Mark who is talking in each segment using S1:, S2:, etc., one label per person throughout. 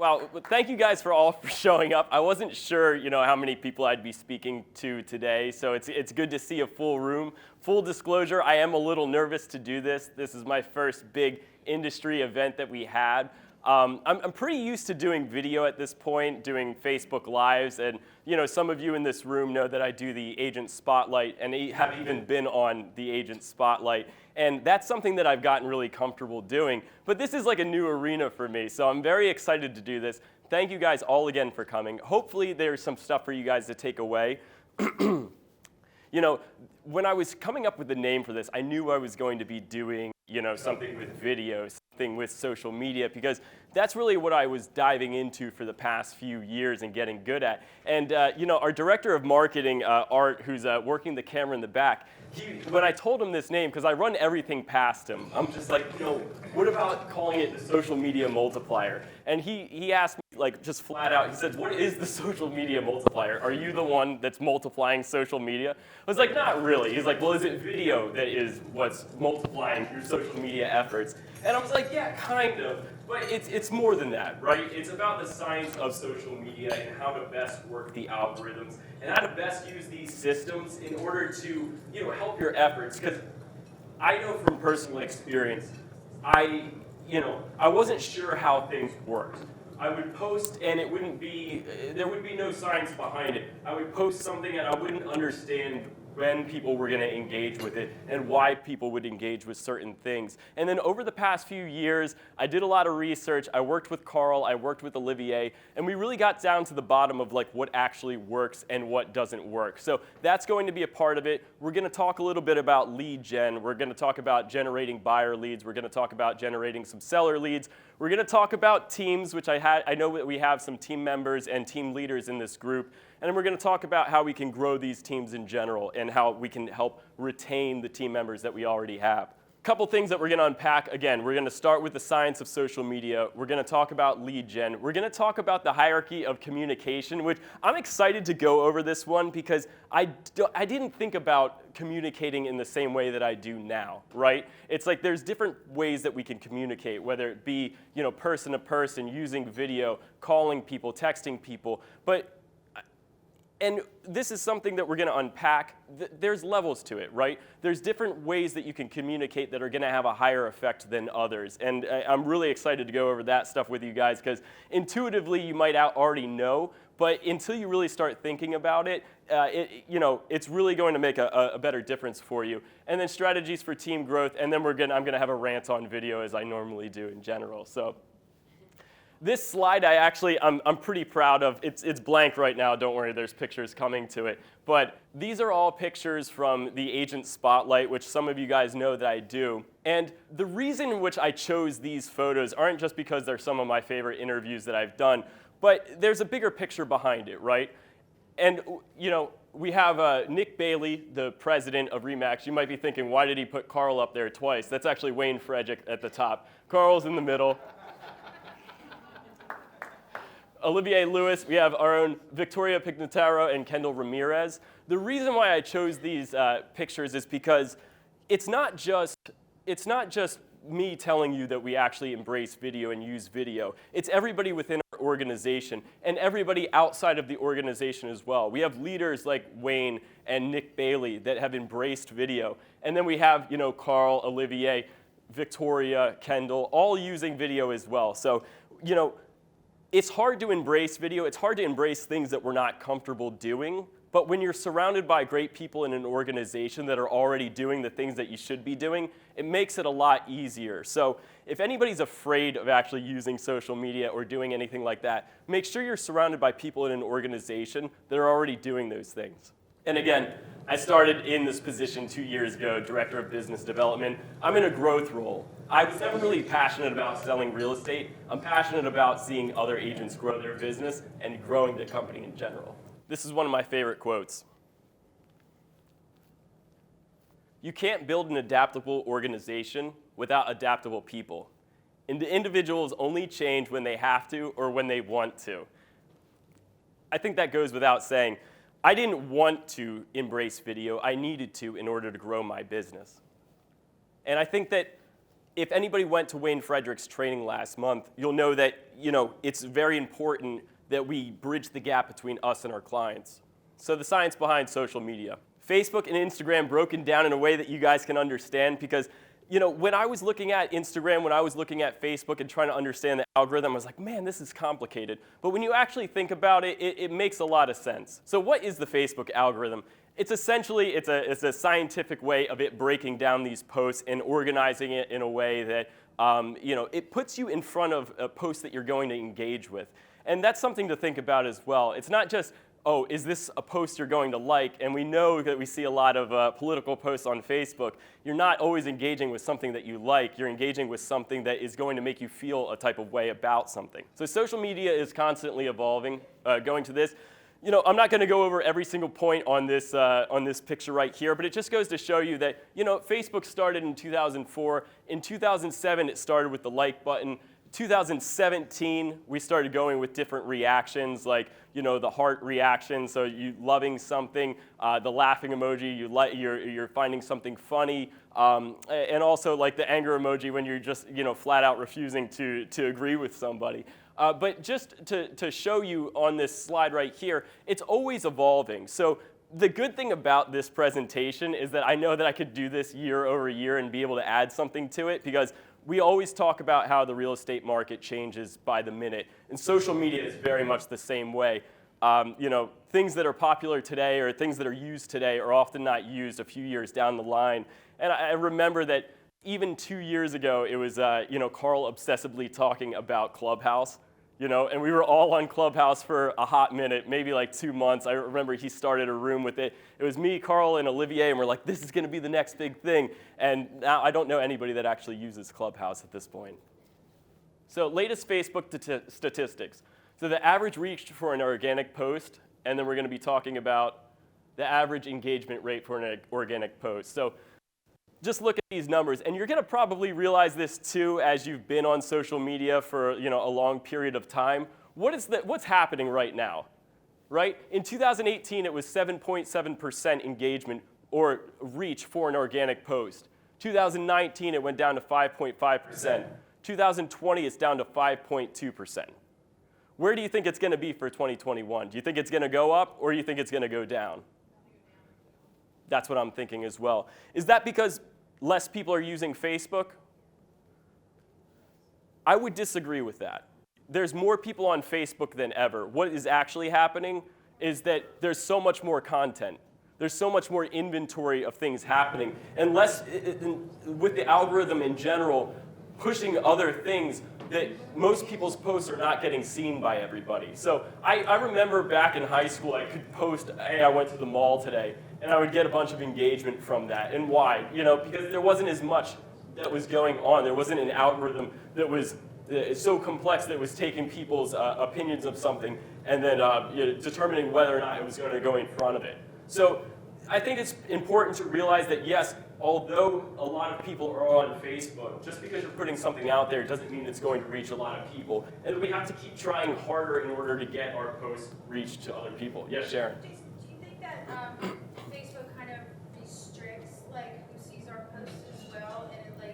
S1: Wow, well, thank you guys for all for showing up. I wasn't sure, how many people I'd be speaking to today, so it's good to see a full room. Full disclosure, I am a little nervous to do this. This is my first big industry event that we had. I'm pretty used to doing video at this point, doing Facebook Lives, and some of you in this room know that I do the Agent Spotlight and have even been on the Agent Spotlight. And that's something that I've gotten really comfortable doing. But this is like a new arena for me, so I'm very excited to do this. Thank you guys all again for coming. Hopefully there's some stuff for you guys to take away. When I was coming up with the name for this, I knew I was going to be doing, something with video, something with social media, because that's really what I was diving into for the past few years and getting good at. And, our director of marketing, Art, who's working the camera in the back, when I told him this name, because I run everything past him, I'm just like, what about calling it the social media multiplier? And he asked me, just flat out, he said, what is the social media multiplier? Are you the one that's multiplying social media? I was like, not really. He's like, well, is it video that is what's multiplying your social media efforts? And I was like, yeah, kind of, but it's more than that, right? It's about the science of social media and how to best work the algorithms and how to best use these systems in order to, help your efforts. Because I know from personal experience, I wasn't sure how things worked. I would post and there would be no science behind it. I would post something and I wouldn't understand when people were going to engage with it and why people would engage with certain things. And then over the past few years, I did a lot of research. I worked with Carl, I worked with Olivier, and we really got down to the bottom of what actually works and what doesn't work. So that's going to be a part of it. We're going to talk a little bit about lead gen. We're going to talk about generating buyer leads. We're going to talk about generating some seller leads. We're going to talk about teams, which I know that we have some team members and team leaders in this group. And then we're going to talk about how we can grow these teams in general and how we can help retain the team members that we already have. A couple things that we're going to unpack. Again, we're going to start with the science of social media. We're going to talk about lead gen. We're going to talk about the hierarchy of communication, which I'm excited to go over this one because I didn't think about communicating in the same way that I do now, right? It's like there's different ways that we can communicate, whether it be person to person, using video, calling people, texting people, and this is something that we're going to unpack. There's levels to it, right? There's different ways that you can communicate that are going to have a higher effect than others. And I'm really excited to go over that stuff with you guys because intuitively you might already know, but until you really start thinking about it, it's really going to make a better difference for you. And then strategies for team growth, and then I'm going to have a rant on video as I normally do in general. So. This slide I'm pretty proud of. It's blank right now, don't worry, there's pictures coming to it. But these are all pictures from the Agent Spotlight, which some of you guys know that I do. And the reason in which I chose these photos aren't just because they're some of my favorite interviews that I've done, but there's a bigger picture behind it, right? And we have Nick Bailey, the president of Remax. You might be thinking, why did he put Carl up there twice? That's actually Wayne Frederick at the top. Carl's in the middle. Olivier Lewis, we have our own Victoria Pignataro and Kendall Ramirez. The reason why I chose these pictures is because it's not just me telling you that we actually embrace video and use video. It's everybody within our organization and everybody outside of the organization as well. We have leaders like Wayne and Nick Bailey that have embraced video. And then we have, Carl, Olivier, Victoria, Kendall, all using video as well. So, it's hard to embrace video. It's hard to embrace things that we're not comfortable doing. But when you're surrounded by great people in an organization that are already doing the things that you should be doing, it makes it a lot easier. So if anybody's afraid of actually using social media or doing anything like that, make sure you're surrounded by people in an organization that are already doing those things. And again, I started in this position 2 years ago, Director of Business Development. I'm in a growth role. I was never really passionate about selling real estate. I'm passionate about seeing other agents grow their business and growing the company in general. This is one of my favorite quotes. You can't build an adaptable organization without adaptable people. And the individuals only change when they have to or when they want to. I think that goes without saying. I didn't want to embrace video. I needed to in order to grow my business. And I think that if anybody went to Wayne Frederick's training last month, you'll know that it's very important that we bridge the gap between us and our clients. So the science behind social media. Facebook and Instagram broken down in a way that you guys can understand, because when I was looking at Instagram, when I was looking at Facebook and trying to understand the algorithm, I was like, man, this is complicated. But when you actually think about it, it makes a lot of sense. So what is the Facebook algorithm? It's essentially, it's a scientific way of it breaking down these posts and organizing it in a way that it puts you in front of a post that you're going to engage with. And that's something to think about as well. It's not just, oh, is this a post you're going to like? And we know that we see a lot of political posts on Facebook. You're not always engaging with something that you like. You're engaging with something that is going to make you feel a type of way about something. So social media is constantly evolving. Going to this, I'm not going to go over every single point on this picture right here, but it just goes to show you that Facebook started in 2004. In 2007, it started with the like button. 2017, we started going with different reactions, like the heart reaction, so you loving something, the laughing emoji, you're finding something funny, and also like the anger emoji when you're just flat out refusing to agree with somebody. But just to show you on this slide right here, it's always evolving. So the good thing about this presentation is that I know that I could do this year over year and be able to add something to it, because we always talk about how the real estate market changes by the minute, and social media is very much the same way. Things that are popular today or things that are used today are often not used a few years down the line. And I remember that even 2 years ago, it was Carl obsessively talking about Clubhouse. And we were all on Clubhouse for a hot minute, maybe like 2 months. I remember he started a room with it. It was me, Carl, and Olivier, and we're like, this is going to be the next big thing. And now I don't know anybody that actually uses Clubhouse at this point. So latest Facebook statistics. So the average reach for an organic post, and then we're going to be talking about the average engagement rate for an organic post. So just look at these numbers, and you're going to probably realize this too as you've been on social media for a long period of time. What's happening right now? Right? In 2018, it was 7.7% engagement or reach for an organic post. 2019, it went down to 5.5%. 2020, it's down to 5.2%. Where do you think it's going to be for 2021? Do you think it's going to go up, or do you think it's going to go down? That's what I'm thinking as well. Is that because less people are using Facebook? I would disagree with that. There's more people on Facebook than ever. What is actually happening is that there's so much more content. There's so much more inventory of things happening. And with the algorithm in general pushing other things, that most people's posts are not getting seen by everybody. So I remember back in high school, I could post, hey, I went to the mall today, and I would get a bunch of engagement from that. And why? Because there wasn't as much that was going on. There wasn't an algorithm that was so complex that it was taking people's opinions of something and then determining whether or not it was going to go in front of it. So I think it's important to realize that, yes, although a lot of people are on Facebook, just because you're putting something out there doesn't mean it's going to reach a lot of people. And we have to keep trying harder in order to get our posts reached to other people. Yes, Sharon?
S2: Do you think that Facebook kind of restricts who sees our posts as well? And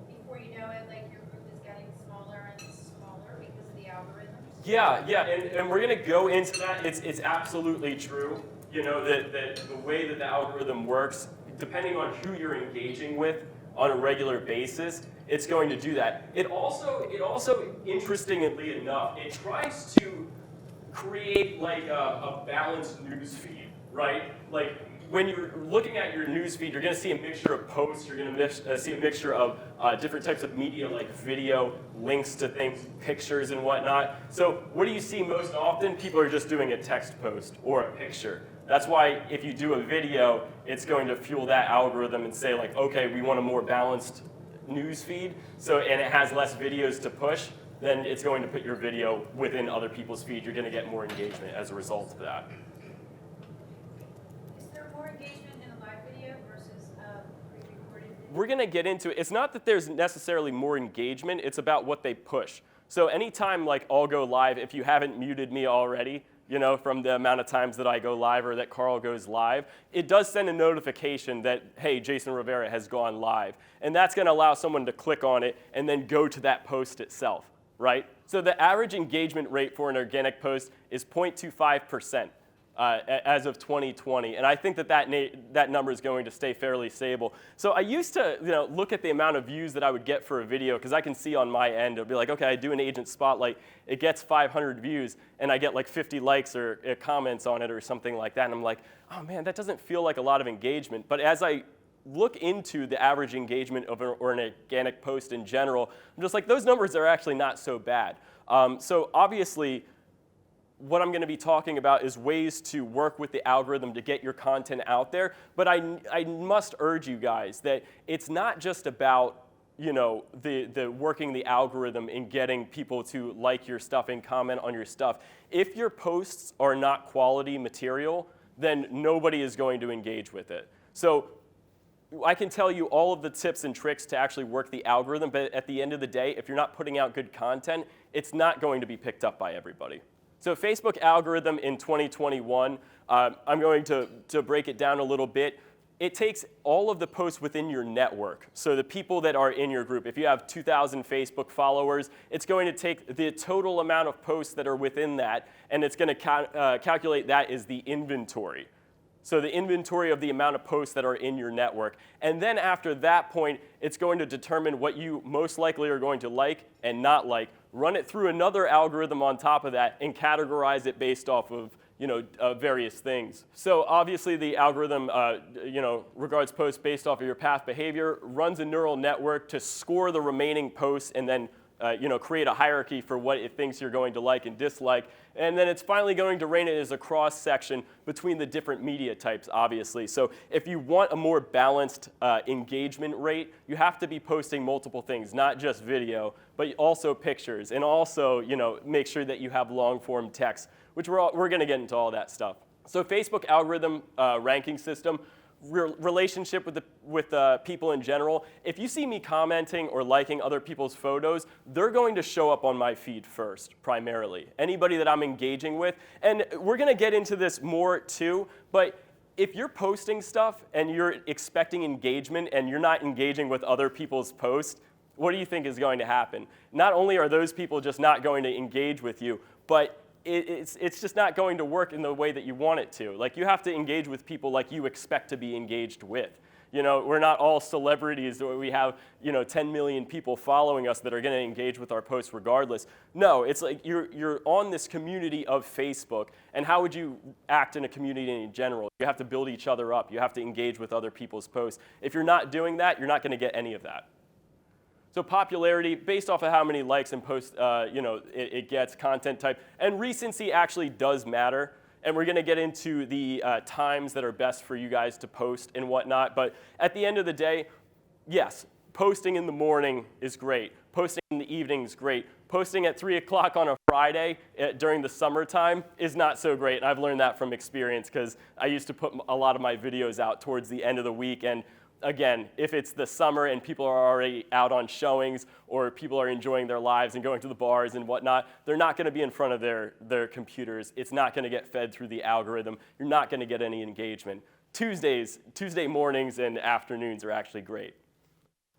S2: before you know it, your group is getting smaller and smaller because of the algorithms?
S1: Yeah, and we're going to go into that. It's absolutely true. That the way that the algorithm works, depending on who you're engaging with on a regular basis, it's going to do that. It also, interestingly enough, it tries to create a balanced news feed, right? When you're looking at your news feed, you're going to see a mixture of posts. You're going to see a mixture of different types of media, like video, links to things, pictures, and whatnot. So what do you see most often? People are just doing a text post or a picture. That's why if you do a video, it's going to fuel that algorithm and say, okay, we want a more balanced news feed, and it has less videos to push, then it's going to put your video within other people's feed. You're going to get more engagement as a result of that.
S2: Is there more engagement in a live video versus pre-recorded video?
S1: We're going to get into it. It's not that there's necessarily more engagement. It's about what they push. So anytime I'll go live, if you haven't muted me already, from the amount of times that I go live or that Carl goes live, it does send a notification that, hey, Jason Rivera has gone live. And that's going to allow someone to click on it and then go to that post itself, right? So the average engagement rate for an organic post is 0.25%. As of 2020, and I think that number is going to stay fairly stable. So I used to look at the amount of views that I would get for a video, because I can see on my end, it'll be like, okay, I do an agent spotlight, it gets 500 views, and I get like 50 likes or comments on it or something like that, and I'm like, oh man, that doesn't feel like a lot of engagement. But as I look into the average engagement of an organic post in general, I'm just like, those numbers are actually not so bad. So obviously, what I'm going to be talking about is ways to work with the algorithm to get your content out there. But I must urge you guys that it's not just about the working the algorithm and getting people to like your stuff and comment on your stuff. If your posts are not quality material, then nobody is going to engage with it. So I can tell you all of the tips and tricks to actually work the algorithm, but at the end of the day, if you're not putting out good content, it's not going to be picked up by everybody. So Facebook algorithm in 2021, I'm going to break it down a little bit. It takes all of the posts within your network. So the people that are in your group, if you have 2,000 Facebook followers, it's going to take the total amount of posts that are within that, and it's going to calculate that as the inventory. So the inventory of the amount of posts that are in your network. And then after that point, it's going to determine what you most likely are going to like and not like, run it through another algorithm on top of that, and categorize it based off of various things. So obviously the algorithm regards posts based off of your past behavior, runs a neural network to score the remaining posts, and then create a hierarchy for what it thinks you're going to like and dislike. And then it's finally going to rate it as a cross-section between the different media types, obviously. So if you want a more balanced engagement rate, you have to be posting multiple things, not just video, but also pictures, and also make sure that you have long-form text, which we're going to get into all that stuff. So Facebook algorithm ranking system, relationship with people in general. If you see me commenting or liking other people's photos, they're going to show up on my feed first, primarily. Anybody that I'm engaging with. And we're going to get into this more too, but if you're posting stuff and you're expecting engagement and you're not engaging with other people's posts, what do you think is going to happen? Not only are those people just not going to engage with you, but it's just not going to work in the way that you want it to. Like, you have to engage with people like you expect to be engaged with. We're not all celebrities. We have 10 million people following us that are going to engage with our posts regardless. No, it's like you're on this community of Facebook, and how would you act in a community in general? You have to build each other up. You have to engage with other people's posts. If you're not doing that, you're not going to get any of that. So popularity, based off of how many likes and posts it gets, content type, and recency actually does matter. And we're going to get into the times that are best for you guys to post and whatnot. But at the end of the day, yes, posting in the morning is great. Posting in the evening is great. Posting at 3 o'clock on a Friday during the summertime is not so great. And I've learned that from experience, because I used to put a lot of my videos out towards the end of the week. And again, if it's the summer and people are already out on showings, or people are enjoying their lives and going to the bars and whatnot, they're not going to be in front of their computers. It's not going to get fed through the algorithm. You're not going to get any engagement. Tuesday mornings and afternoons are actually great.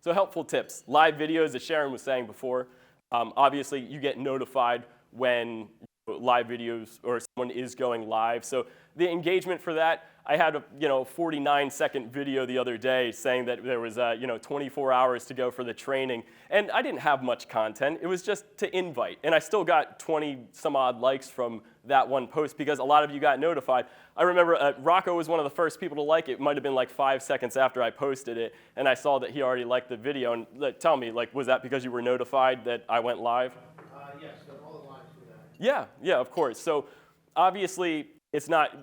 S1: So helpful tips. Live videos, as Sharon was saying before. Obviously, you get notified when live videos or someone is going live. So the engagement for that, I had a 49-second video the other day saying that there was 24 hours to go for the training, and I didn't have much content. It was just to invite, and I still got 20 some odd likes from that one post because a lot of you got notified. I remember Rocco was one of the first people to like it. It might have been like 5 seconds after I posted it, and I saw that he already liked the video. And tell me, was that because you were notified that I went live?
S3: Yes, all the lines for that.
S1: Yeah, of course. So obviously,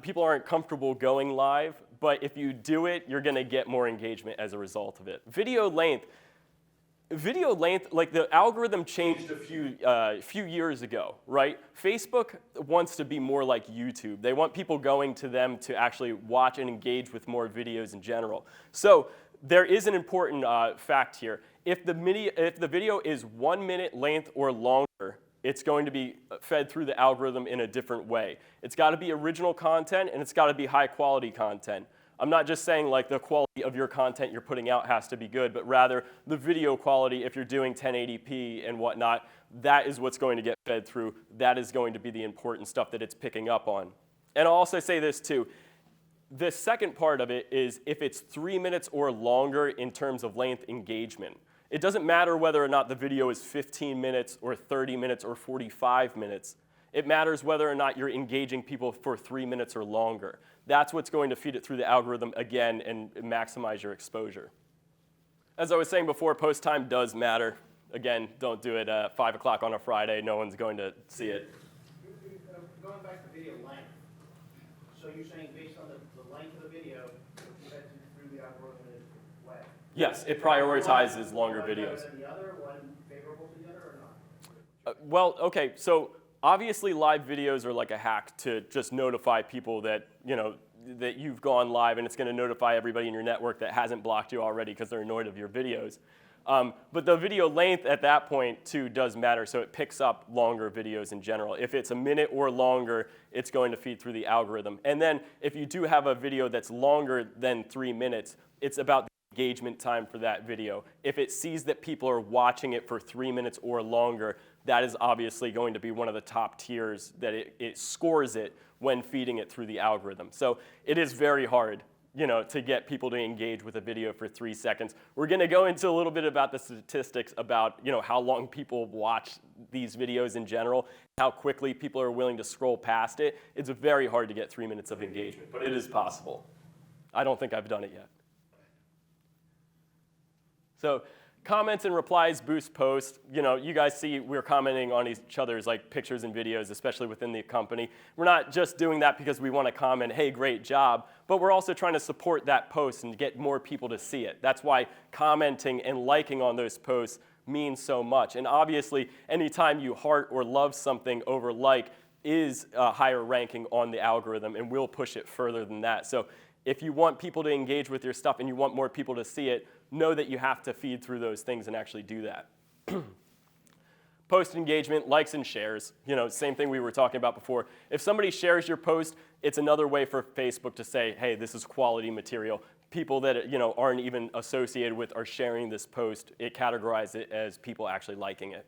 S1: people aren't comfortable going live, but if you do it, you're going to get more engagement as a result of it. Video length, like the algorithm changed a few years ago, right? Facebook wants to be more like YouTube. They want people going to them to actually watch and engage with more videos in general. So there is an important fact here. If the video is 1 minute length or longer, it's going to be fed through the algorithm in a different way. It's got to be original content, and it's got to be high quality content. I'm not just saying like the quality of your content you're putting out has to be good, but rather the video quality, if you're doing 1080p and whatnot, that is what's going to get fed through. That is going to be the important stuff that it's picking up on. And I'll also say this too. The second part of it is if it's 3 minutes or longer in terms of length engagement. It doesn't matter whether or not the video is 15 minutes or 30 minutes or 45 minutes. It matters whether or not you're engaging people for 3 minutes or longer. That's what's going to feed it through the algorithm again and maximize your exposure. As I was saying before, post time does matter. Again, don't do it at 5 o'clock on a Friday. No one's going to see it.
S3: Going back to video length, so you're saying based on the length of the video, you head through the algorithm in a way?
S1: Yes, it prioritizes longer
S3: One
S1: videos.
S3: better than the other, one favorable to the other, or not?
S1: Well, okay, so obviously live videos are like a hack to just notify people that, that you've gone live, and it's going to notify everybody in your network that hasn't blocked you already because they're annoyed of your videos. But the video length at that point too does matter, so it picks up longer videos in general. If it's a minute or longer, it's going to feed through the algorithm. And then if you do have a video that's longer than 3 minutes, it's about the engagement time for that video. If it sees that people are watching it for 3 minutes or longer, that is obviously going to be one of the top tiers that it scores it when feeding it through the algorithm. So it is very hard, to get people to engage with a video for 3 seconds. We're going to go into a little bit about the statistics about, how long people watch these videos in general, how quickly people are willing to scroll past it. It's very hard to get 3 minutes of engagement, but it is possible. I don't think I've done it yet. So comments and replies boost posts. You guys see we're commenting on each other's pictures and videos, especially within the company. We're not just doing that because we want to comment, hey, great job, but we're also trying to support that post and get more people to see it. That's why commenting and liking on those posts means so much. And obviously, anytime you heart or love something over like is a higher ranking on the algorithm, and we'll push it further than that. So if you want people to engage with your stuff and you want more people to see it, know that you have to feed through those things and actually do that. Post engagement, likes and shares. Same thing we were talking about before. If somebody shares your post, it's another way for Facebook to say, hey, this is quality material. People that aren't even associated with are sharing this post. It categorizes it as people actually liking it.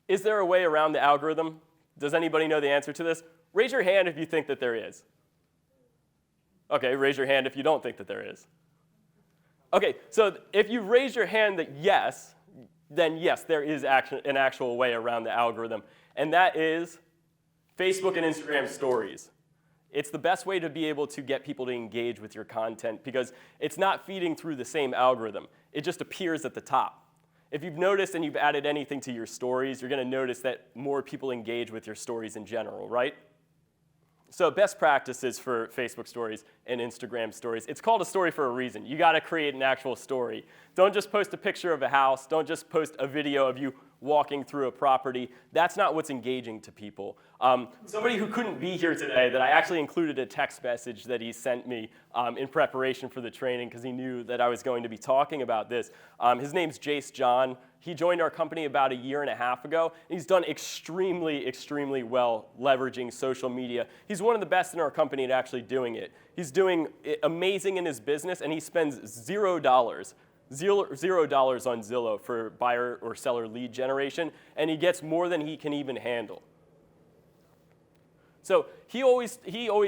S1: Is there a way around the algorithm? Does anybody know the answer to this? Raise your hand if you think that there is. Okay, raise your hand if you don't think that there is. Okay, so if you raise your hand that yes, then yes, there is an actual way around the algorithm, and that is Facebook and Instagram stories. It's the best way to be able to get people to engage with your content because it's not feeding through the same algorithm. It just appears at the top. If you've noticed and you've added anything to your stories, you're going to notice that more people engage with your stories in general, right? So best practices for Facebook stories and Instagram stories. It's called a story for a reason. You got to create an actual story. Don't just post a picture of a house. Don't just post a video of you walking through a property. That's not what's engaging to people. Somebody who couldn't be here today that I actually included a text message that he sent me in preparation for the training because he knew that I was going to be talking about this. His name's Jace John. He joined our company about 1.5 years ago. He's done extremely, extremely well leveraging social media. He's one of the best in our company at actually doing it. He's doing amazing in his business, and he spends $0 on Zillow for buyer or seller lead generation, and he gets more than he can even handle. So he always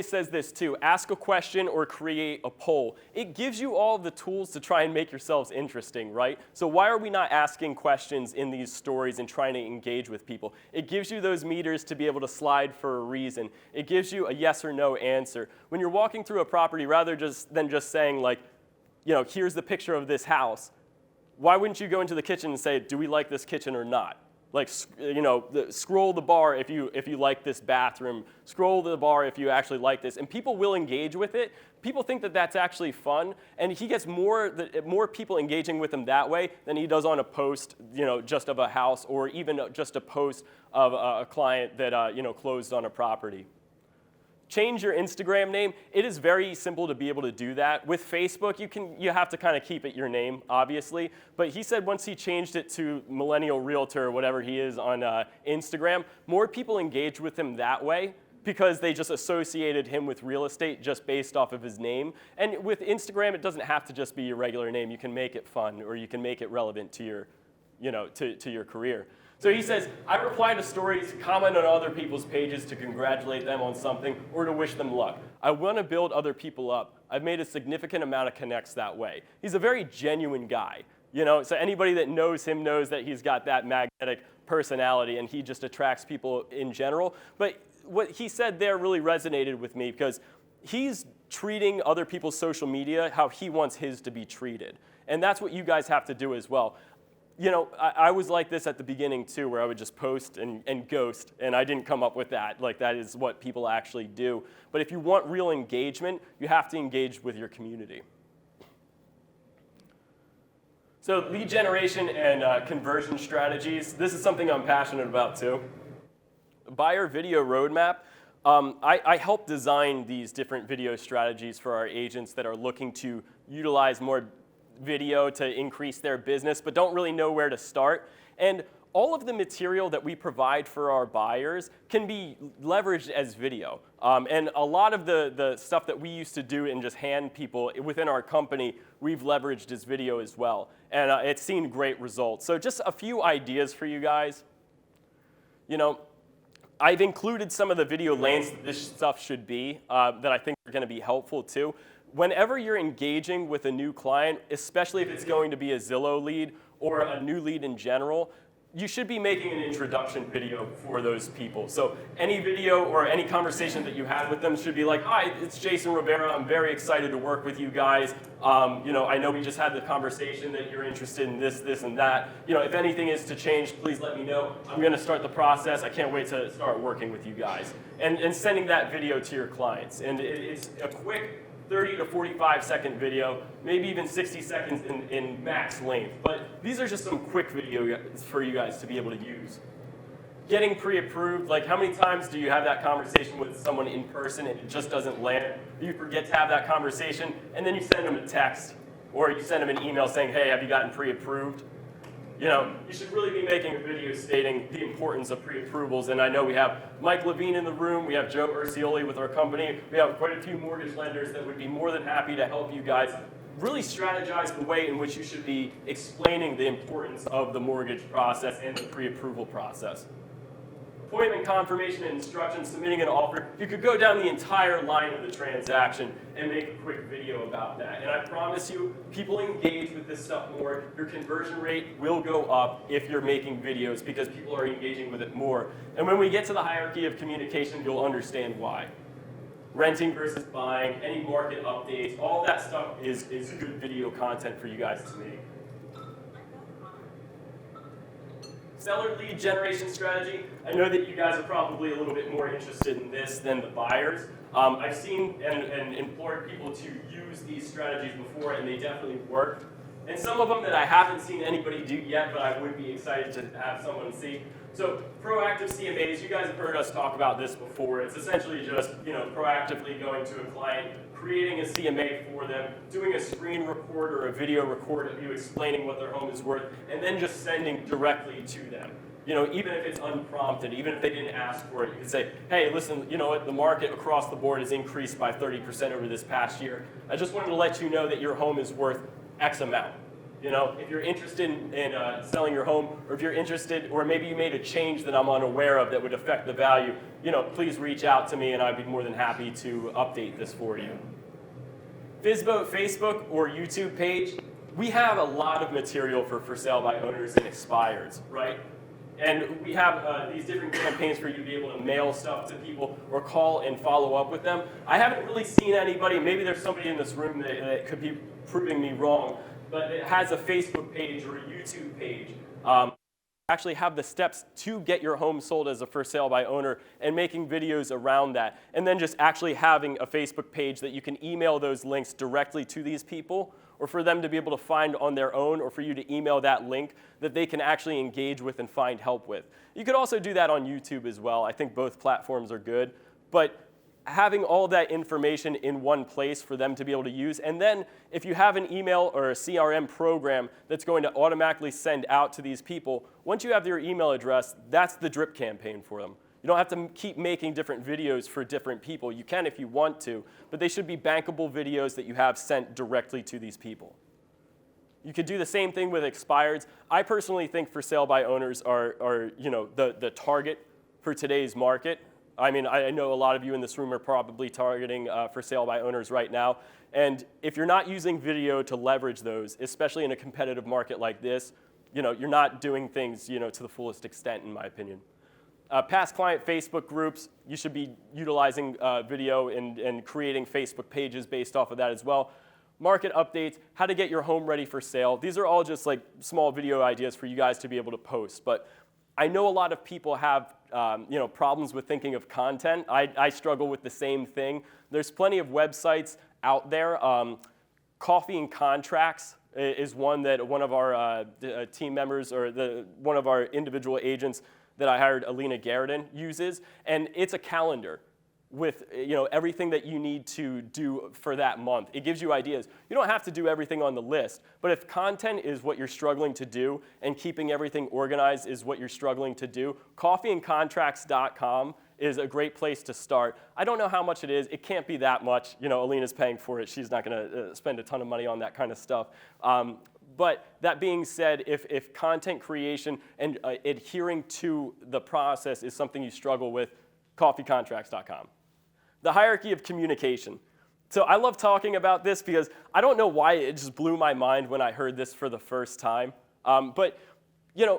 S1: says this too, ask a question or create a poll. It gives you all the tools to try and make yourselves interesting, right? So why are we not asking questions in these stories and trying to engage with people? It gives you those meters to be able to slide for a reason. It gives you a yes or no answer. When you're walking through a property, rather than just saying here's the picture of this house, why wouldn't you go into the kitchen and say, do we like this kitchen or not? Scroll the bar if you like this bathroom. Scroll the bar if you actually like this. And people will engage with it. People think that that's actually fun. And he gets more people engaging with him that way than he does on a post, just of a house or even just a post of a client that, closed on a property. change your Instagram name. It is very simple to be able to do that. With Facebook, you have to kind of keep it your name, obviously. But he said once he changed it to Millennial Realtor or whatever he is on Instagram, more people engaged with him that way because they just associated him with real estate just based off of his name. And with Instagram, it doesn't have to just be your regular name. You can make it fun, or you can make it relevant to your, to your career. So he says, I reply to stories, comment on other people's pages to congratulate them on something or to wish them luck. I want to build other people up. I've made a significant amount of connects that way. He's a very genuine guy. So anybody that knows him knows that he's got that magnetic personality, and he just attracts people in general. But what he said there really resonated with me, because he's treating other people's social media how he wants his to be treated. And that's what you guys have to do as well. I was like this at the beginning too, where I would just post and ghost, and I didn't come up with that. Like, that is what people actually do. But if you want real engagement, you have to engage with your community. So lead generation and conversion strategies. This is something I'm passionate about too. Buyer video roadmap. I help design these different video strategies for our agents that are looking to utilize more video to increase their business, but don't really know where to start. And all of the material that we provide for our buyers can be leveraged as video. And a lot of the stuff that we used to do and just hand people within our company, we've leveraged as video as well. And it's seen great results. So just a few ideas for you guys. I've included some of the video lanes that this stuff should be that I think are going to be helpful too. Whenever you're engaging with a new client, especially if it's going to be a Zillow lead or a new lead in general, you should be making an introduction video for those people. So any video or any conversation that you have with them should be like, hi, it's Jason Rivera. I'm very excited to work with you guys. I know we just had the conversation that you're interested in this, this, and that. If anything is to change, please let me know. I'm going to start the process. I can't wait to start working with you guys. And sending that video to your clients. And it's a quick 30 to 45 second video, maybe even 60 seconds in max length. But these are just some quick videos for you guys to be able to use. Getting pre-approved, like how many times do you have that conversation with someone in person and it just doesn't land? You forget to have that conversation, and then you send them a text, or you send them an email saying, hey, have you gotten pre-approved? You should really be making a video stating the importance of pre-approvals. And I know we have Mike Levine in the room. We have Joe Ursioli with our company. We have quite a few mortgage lenders that would be more than happy to help you guys really strategize the way in which you should be explaining the importance of the mortgage process and the pre-approval process. Appointment confirmation and instructions, submitting an offer. You could go down the entire line of the transaction and make a quick video about that. And I promise you, people engage with this stuff more. Your conversion rate will go up if you're making videos because people are engaging with it more. And when we get to the hierarchy of communication, you'll understand why. Renting versus buying, any market updates, all that stuff is good video content for you guys to make. Seller lead generation strategy. I know that you guys are probably a little bit more interested in this than the buyers. I've seen and implored people to use these strategies before, and they definitely work. And some of them that I haven't seen anybody do yet, but I would be excited to have someone see. So proactive CMAs, you guys have heard us talk about this before. It's essentially just proactively going to a client, creating a CMA for them, doing a screen record or a video record of you explaining what their home is worth, and then just sending directly to them. Even if it's unprompted, even if they didn't ask for it, you can say, hey, listen, you know what, the market across the board has increased by 30% over this past year. I just wanted to let you know that your home is worth X amount. If you're interested in selling your home, or if you're interested, or maybe you made a change that I'm unaware of that would affect the value, please reach out to me and I'd be more than happy to update this for you. FSBO, Facebook, or YouTube page, we have a lot of material for sale by owners and expireds, right? And we have these different campaigns for you to be able to mail stuff to people or call and follow up with them. I haven't really seen anybody, maybe there's somebody in this room that could be proving me wrong, but it has a Facebook page or a YouTube page. Actually have the steps to get your home sold as a for sale by owner and making videos around that. And then just actually having a Facebook page that you can email those links directly to these people, or for them to be able to find on their own, or for you to email that link that they can actually engage with and find help with. You could also do that on YouTube as well. I think both platforms are good. But having all that information in one place for them to be able to use. And then if you have an email or a CRM program that's going to automatically send out to these people, once you have their email address, that's the drip campaign for them. You don't have to keep making different videos for different people. You can if you want to, but they should be bankable videos that you have sent directly to these people. You could do the same thing with expireds. I personally think for sale by owners are the target for today's market. I mean, I know a lot of you in this room are probably targeting for sale by owners right now. And if you're not using video to leverage those, especially in a competitive market like this, you're not doing things to the fullest extent, in my opinion. Past client Facebook groups, you should be utilizing video and creating Facebook pages based off of that as well. Market updates, how to get your home ready for sale. These are all just like small video ideas for you guys to be able to post. But I know a lot of people have problems with thinking of content. I struggle with the same thing. There's plenty of websites out there. Coffee and Contracts is one that one of our team members or one of our individual agents that I hired, Alina Garrison, uses. And it's a calendar with everything that you need to do for that month. It gives you ideas. You don't have to do everything on the list, but if content is what you're struggling to do and keeping everything organized is what you're struggling to do, coffeeandcontracts.com is a great place to start. I don't know how much it is. It can't be that much. Alina's paying for it. She's not going to spend a ton of money on that kind of stuff. But that being said, if content creation and adhering to the process is something you struggle with, coffeecontracts.com. The hierarchy of communication. So I love talking about this because I don't know why it just blew my mind when I heard this for the first time. But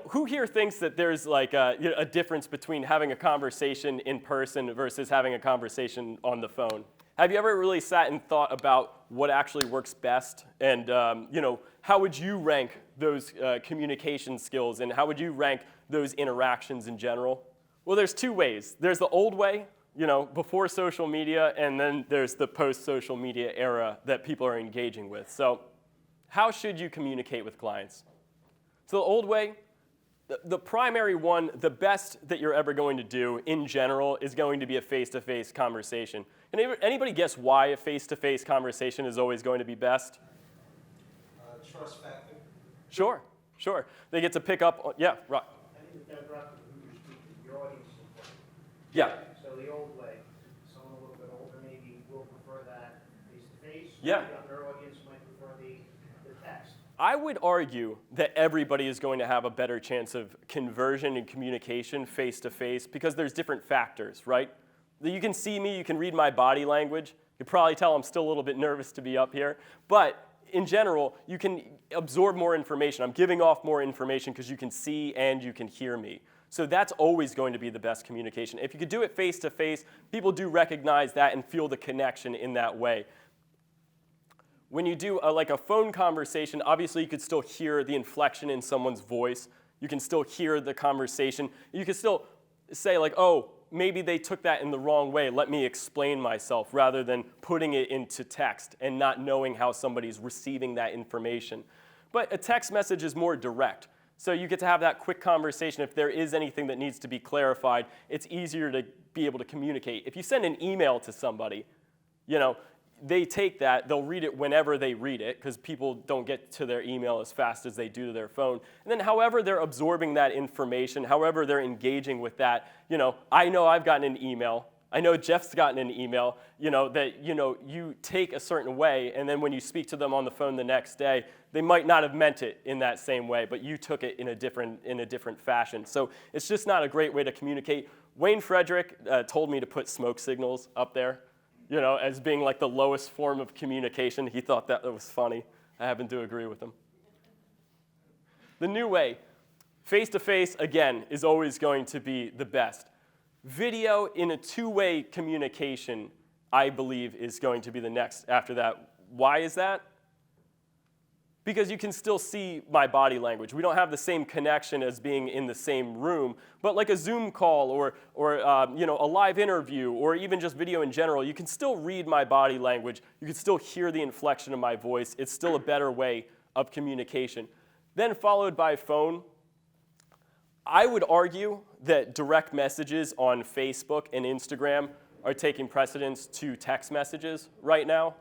S1: who here thinks that there's like a difference between having a conversation in person versus having a conversation on the phone? Have you ever really sat and thought about what actually works best? And how would you rank those communication skills, and how would you rank those interactions in general? Well, there's two ways. There's the old way, before social media, and then there's the post-social media era that people are engaging with. So how should you communicate with clients? So the old way, the primary one, the best that you're ever going to do in general is going to be a face-to-face conversation. Can anybody guess why a face-to-face conversation is always going to be best?
S3: Trust factor.
S1: Sure. They get to pick up, yeah, right.
S3: I think the demographic of who you're speaking, your audience is important.
S1: Yeah.
S3: So the old way, someone a little bit older maybe will prefer that face-to-face.
S1: Yeah.
S3: The younger audience might prefer the text.
S1: I would argue that everybody is going to have a better chance of conversion and communication face-to-face because there's different factors, right? You can see me, you can read my body language. You can probably tell I'm still a little bit nervous to be up here. But in general, you can absorb more information. I'm giving off more information because you can see and you can hear me. So that's always going to be the best communication. If you could do it face-to-face, people do recognize that and feel the connection in that way. When you do a phone conversation, obviously you could still hear the inflection in someone's voice. You can still hear the conversation. You can still say oh, maybe they took that in the wrong way. Let me explain myself, rather than putting it into text and not knowing how somebody's receiving that information. But a text message is more direct. So you get to have that quick conversation. If there is anything that needs to be clarified, it's easier to be able to communicate. If you send an email to somebody, they take that, they'll read it whenever they read it, because people don't get to their email as fast as they do to their phone. And then however they're absorbing that information, however they're engaging with that, I know I've gotten an email, I know Jeff's gotten an email, that you take a certain way, and then when you speak to them on the phone the next day, they might not have meant it in that same way, but you took it in a different fashion. So it's just not a great way to communicate. Wayne Frederick told me to put smoke signals up there, as being like the lowest form of communication. He thought that was funny. I happen to agree with him. The new way, face-to-face, again, is always going to be the best. Video in a two-way communication, I believe, is going to be the next after that. Why is that? Because you can still see my body language. We don't have the same connection as being in the same room, but like a Zoom call or a live interview or even just video in general, you can still read my body language. You can still hear the inflection of my voice. It's still a better way of communication. Then followed by phone. I would argue that direct messages on Facebook and Instagram are taking precedence to text messages right now.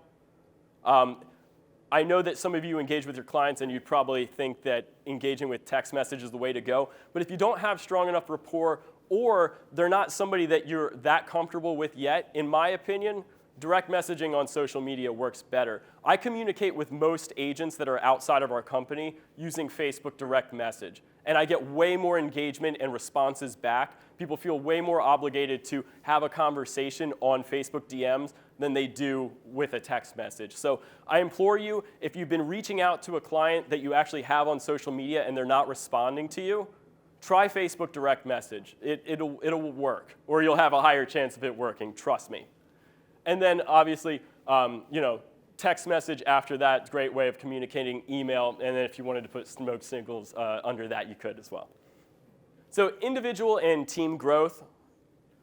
S1: I know that some of you engage with your clients and you probably think that engaging with text message is the way to go. But if you don't have strong enough rapport or they're not somebody that you're that comfortable with yet, in my opinion, direct messaging on social media works better. I communicate with most agents that are outside of our company using Facebook direct message. And I get way more engagement and responses back. People feel way more obligated to have a conversation on Facebook DMs than they do with a text message. So I implore you, if you've been reaching out to a client that you actually have on social media and they're not responding to you, try Facebook direct message. It'll work, or you'll have a higher chance of it working, trust me. And then obviously, text message after that, great way of communicating. Email, and then if you wanted to put smoke signals under that, you could as well. So individual and team growth,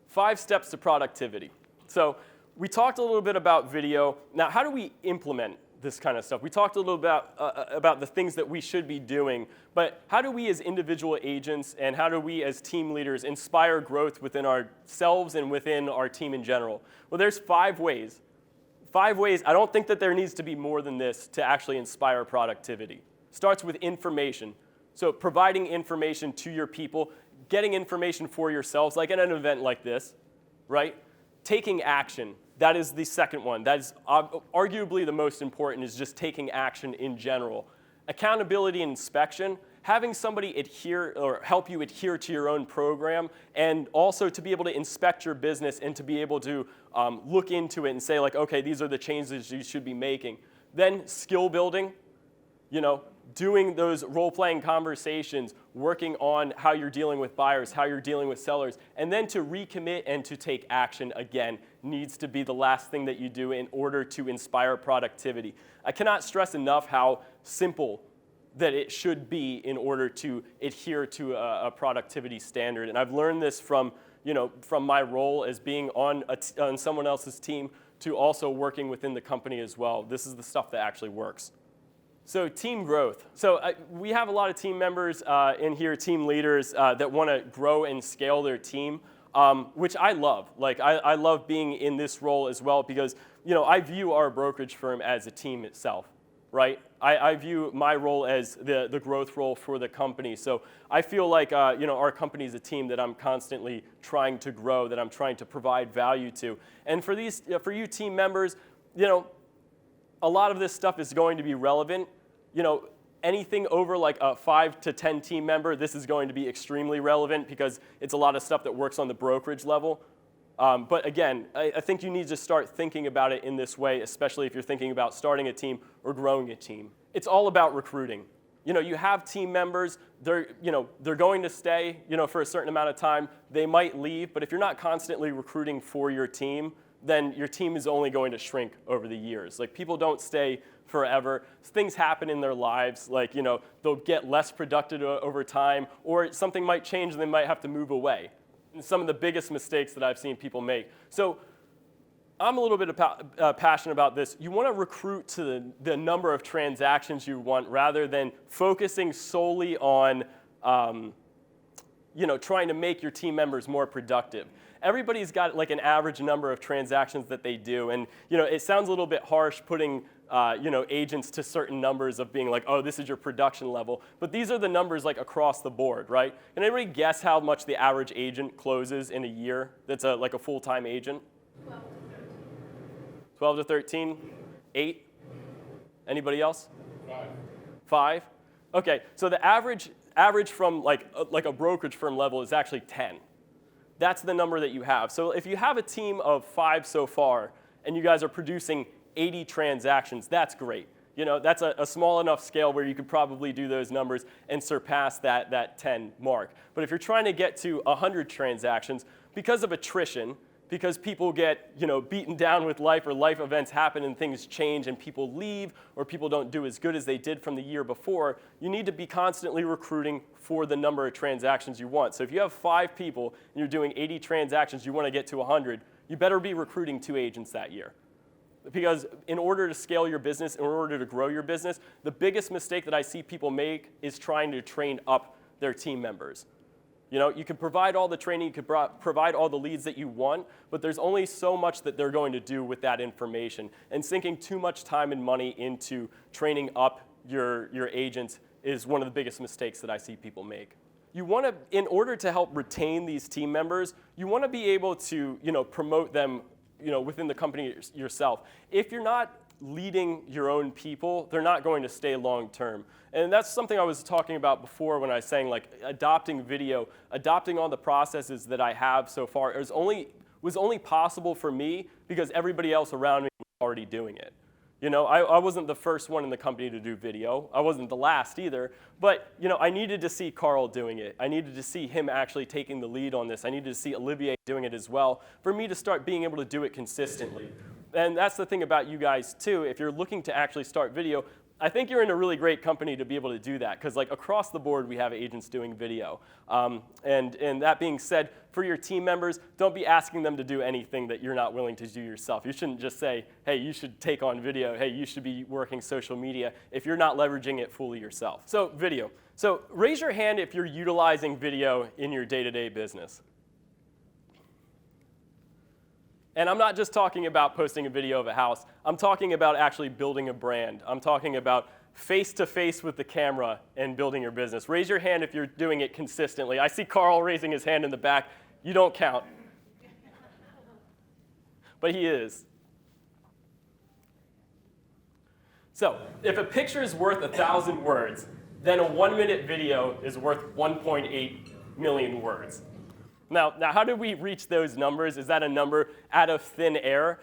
S1: 5 steps to productivity. So we talked a little bit about video. Now, how do we implement this kind of stuff? We talked a little about the things that we should be doing, but how do we as individual agents and how do we as team leaders inspire growth within ourselves and within our team in general? Well, there's 5 ways. 5 ways. I don't think that there needs to be more than this to actually inspire productivity. Starts with information. So providing information to your people, getting information for yourselves, like at an event like this, right? Taking action. That is the second one. That is arguably the most important, is just taking action in general. Accountability and inspection. Having somebody adhere or help you adhere to your own program, and also to be able to inspect your business and to be able to look into it and say, like, okay, these are the changes you should be making. Then skill building, doing those role-playing conversations, working on how you're dealing with buyers, how you're dealing with sellers, and then to recommit and to take action again needs to be the last thing that you do in order to inspire productivity. I cannot stress enough how simple that it should be in order to adhere to a productivity standard. And I've learned this from my role as being on someone else's team to also working within the company as well. This is the stuff that actually works. So team growth. So we have a lot of team members in here, team leaders that want to grow and scale their team, which I love. Like I love being in this role as well because I view our brokerage firm as a team itself, right? I view my role as the growth role for the company. So I feel like our company is a team that I'm constantly trying to grow, that I'm trying to provide value to. And for you team members, a lot of this stuff is going to be relevant. Anything over like a 5 to 10 team member, this is going to be extremely relevant because it's a lot of stuff that works on the brokerage level. But again, I think you need to start thinking about it in this way, especially if you're thinking about starting a team or growing a team. It's all about recruiting. You have team members, they're going to stay, for a certain amount of time. They might leave, but if you're not constantly recruiting for your team, then your team is only going to shrink over the years. Like, people don't stay forever. Things happen in their lives, like, they'll get less productive over time, or something might change and they might have to move away. And some of the biggest mistakes that I've seen people make. So I'm a little bit passionate about this. You want to recruit to the number of transactions you want rather than focusing solely on trying to make your team members more productive. Everybody's got like an average number of transactions that they do, and it sounds a little bit harsh putting agents to certain numbers of being like, oh, this is your production level, but these are the numbers like across the board, right? Can anybody guess how much the average agent closes in a year that's like a full-time agent? 12 to 13? 8? Anybody else? 5? Okay, so the average from like a brokerage firm level is actually 10. That's the number that you have. So if you have a team of 5 so far, and you guys are producing 80 transactions, that's great. That's a small enough scale where you could probably do those numbers and surpass that 10 mark. But if you're trying to get to 100 transactions, because of attrition, because people get beaten down with life, or life events happen and things change and people leave, or people don't do as good as they did from the year before, you need to be constantly recruiting for the number of transactions you want. So if you have 5 people and you're doing 80 transactions, you want to get to 100, you better be recruiting 2 agents that year. Because in order to scale your business, in order to grow your business, the biggest mistake that I see people make is trying to train up their team members. You know, you can provide all the training, you can provide all the leads that you want, but there's only so much that they're going to do with that information. And sinking too much time and money into training up your agents is one of the biggest mistakes that I see people make. You want to, in order to help retain these team members, you want to be able to, you know, promote them, you know, within the company yourself. If you're not leading your own people, they're not going to stay long term. And that's something I was talking about before when I was saying, like, adopting video, adopting all the processes that I have so far was only possible for me because everybody else around me was already doing it. You know, I wasn't the first one in the company to do video. I wasn't the last either. But, you know, I needed to see Carl doing it. I needed to see him actually taking the lead on this. I needed to see Olivier doing it as well for me to start being able to do it consistently. And that's the thing about you guys, too. If you're looking to actually start video, I think you're in a really great company to be able to do that because, like, across the board, we have agents doing video. And that being said, for your team members, don't be asking them to do anything that you're not willing to do yourself. You shouldn't just say, hey, you should take on video. Hey, you should be working social media if you're not leveraging it fully yourself. So video. So raise your hand if you're utilizing video in your day-to-day business. And I'm not just talking about posting a video of a house. I'm talking about actually building a brand. I'm talking about face-to-face with the camera and building your business. Raise your hand if you're doing it consistently. I see Carl raising his hand in the back. You don't count. But he is. So if a picture is worth 1,000 words, then a 1-minute video is worth 1.8 million words. Now, how did we reach those numbers? Is that a number out of thin air?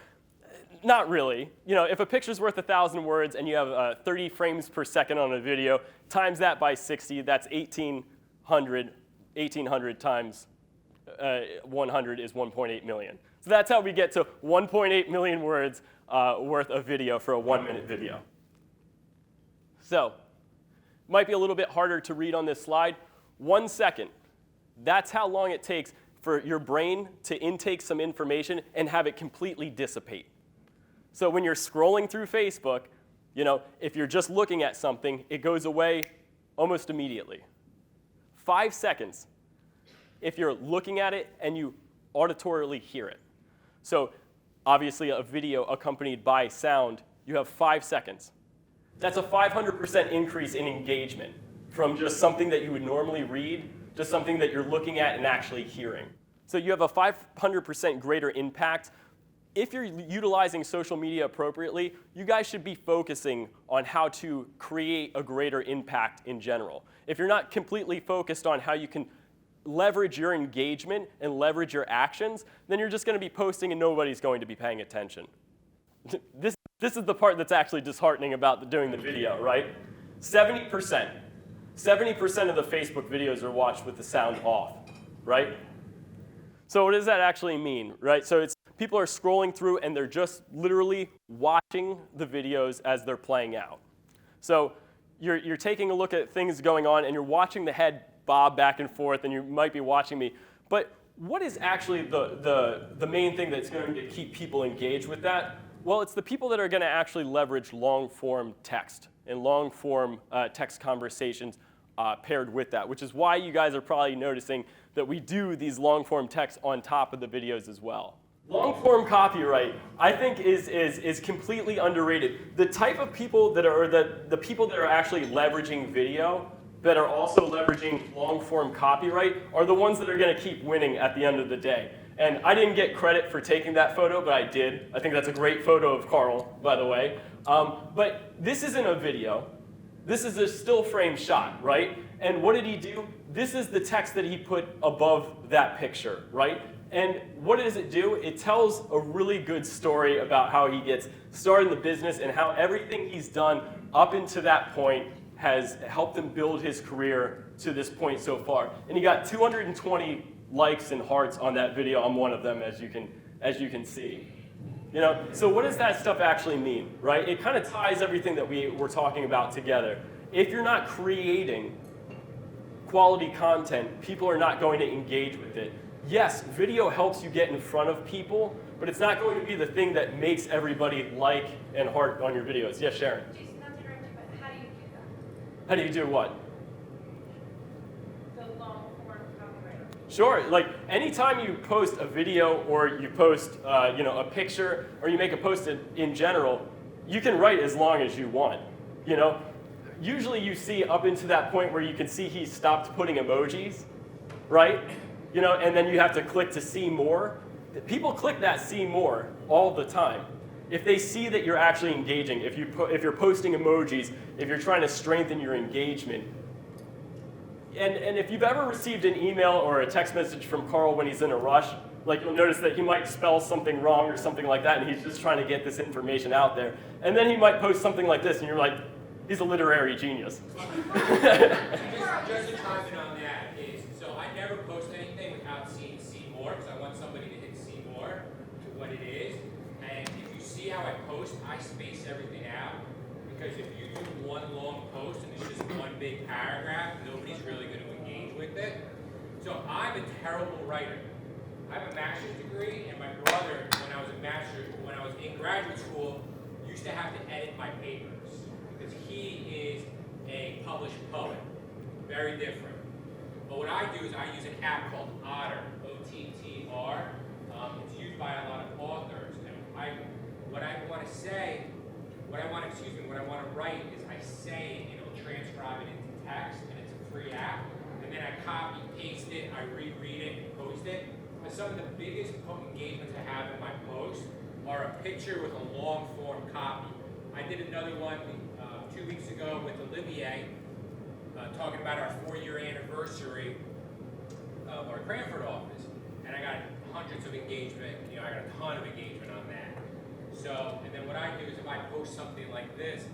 S1: Not really. You know, if a picture's worth 1,000 words and you have 30 frames per second on a video, times that by 60, that's 1,800. 1,800 times 100 is 1.8 million. So that's how we get to 1.8 million words worth of video for a 1-minute video. So, might be a little bit harder to read on this slide. 1 second. That's how long it takes for your brain to intake some information and have it completely dissipate. So when you're scrolling through Facebook, you know, if you're just looking at something, it goes away almost immediately. 5 seconds if you're looking at it and you auditorily hear it. So obviously a video accompanied by sound, you have 5 seconds. That's a 500% increase in engagement from just something that you would normally read to something that you're looking at and actually hearing. So you have a 500% greater impact. If you're utilizing social media appropriately, you guys should be focusing on how to create a greater impact in general. If you're not completely focused on how you can leverage your engagement and leverage your actions, then you're just going to be posting and nobody's going to be paying attention. This is the part that's actually disheartening about doing the video, right? 70% of the Facebook videos are watched with the sound off, right? So what does that actually mean, right? So it's people are scrolling through and they're just literally watching the videos as they're playing out. So you're taking a look at things going on and you're watching the head bob back and forth and you might be watching me. But what is actually the main thing that's going to keep people engaged with that? Well, it's the people that are going to actually leverage long-form text and long-form text conversations paired with that, which is why you guys are probably noticing that we do these long-form texts on top of the videos as well. Long-form copyright, I think, is completely underrated. The type of people that are, the people that are actually leveraging video that are also leveraging long-form copyright are the ones that are going to keep winning at the end of the day. And I didn't get credit for taking that photo, but I did. I think that's a great photo of Carl, by the way. But this isn't a video. This is a still frame shot, right? And what did he do? This is the text that he put above that picture, right? And what does it do? It tells a really good story about how he gets started in the business and how everything he's done up until that point has helped him build his career to this point so far. And he got 220 likes and hearts on that video. I'm one of them, as you can see. You know, so what does that stuff actually mean, right? It kind of ties everything that we're talking about together. If you're not creating quality content, people are not going to engage with it. Yes, video helps you get in front of people, but it's not going to be the thing that makes everybody like and heart on your videos. Yes, Sharon?
S2: Jason, not to interrupt you, but how do you do that?
S1: How do you do what?
S2: The long form copyright.
S1: Sure. Like anytime you post a video or you post, a picture or you make a post in general, you can write as long as you want. Usually you see up into that point where you can see he stopped putting emojis, right? And then you have to click to see more. People click that see more all the time. If they see that you're actually engaging, if you're posting emojis, if you're trying to strengthen your engagement. And if you've ever received an email or a text message from Carl when he's in a rush, like you'll notice that he might spell something wrong or something like that, and he's just trying to get this information out there. And then he might post something like this, and you're like, he's a literary genius.
S4: Just to chime in on that is, so I never post anything without seeing see more, because I want somebody to hit see more to what it is. And if you see how I post, I space everything out. Because if you do one long post and it's just one big paragraph, nobody's really going to engage with it. So I'm a terrible writer. I have a master's degree, and my brother, when I was in graduate school, used to have to edit my papers because he is a published poet. Very different. But what I do is I use an app called Otter, O-T-T-R. It's used by a lot of authors. And what I want to write is I say it, it'll transcribe it into text, and it's a free app. And then I copy, paste it, I reread it, and post it. But some of the biggest engagements I have in my posts are a picture with a long form copy. I did another one 2 weeks ago with Olivier, talking about our 4-year anniversary of our Cranford office. And I got hundreds of engagement, I got a ton of engagement on that. So, and then what I do is if I post something like this,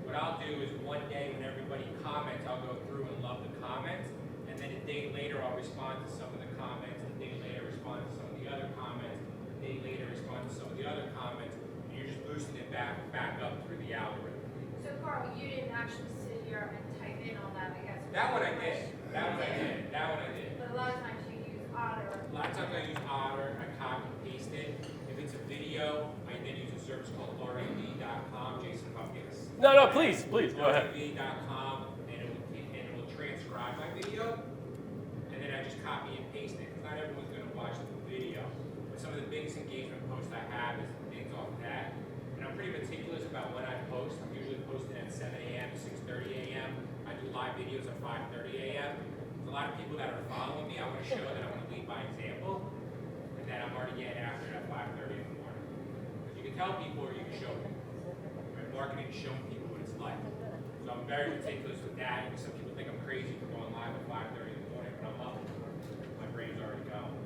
S4: what I'll do is one day when everybody comments, I'll go through and love the comments, and then a day later I'll respond to some of the comments, a day later respond to some of the other comments, a day later respond to some of the other comments, and you're just boosting it back up through the algorithm.
S2: So Carl, you didn't actually sit here and type in all that, I guess.
S4: That one I did. That one I did.
S2: But a lot of times you use Otter.
S4: A lot of times I use Otter, I copy paste it. If it's a video, I then use a service called rev.com. Jason, if I'm getting
S1: No, please, go ahead.
S4: rev.com, and it will transcribe my video, and then I just copy and paste it, because not everyone's going to watch the video. But some of the biggest engagement posts I have is things off that. And I'm pretty meticulous about when I post. I'm usually posting at 7 a.m. to 6:30 a.m. I do live videos at 5:30 a.m. There's a lot of people that are following me. I want to show that I want to lead by example, and that I'm already getting after it at 5:30 in the morning. Because you can tell people or you can show people. Right? Marketing is showing people what it's like. So I'm very meticulous with that. And some people think I'm crazy for going live at 5:30 in the morning, but I'm up. My brain's already going.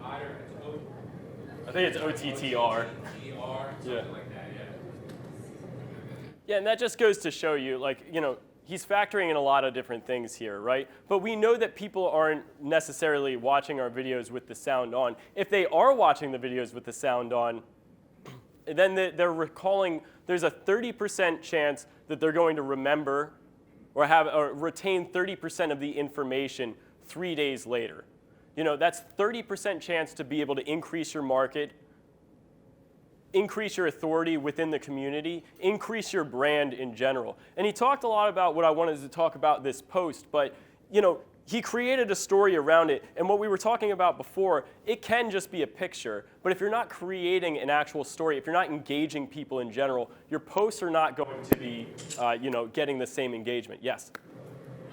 S4: Otter,
S1: I think it's OTTR.
S4: Something like that, yeah.
S1: Yeah, and that just goes to show you, he's factoring in a lot of different things here, right? But we know that people aren't necessarily watching our videos with the sound on. If they are watching the videos with the sound on, then they're recalling, there's a 30% chance that they're going to remember or retain 30% of the information 3 days later. That's 30% chance to be able to increase your market, increase your authority within the community, increase your brand in general. And he talked a lot about what I wanted to talk about this post, but he created a story around it. And what we were talking about before, it can just be a picture, but if you're not creating an actual story, if you're not engaging people in general, your posts are not going to be getting the same engagement. Yes?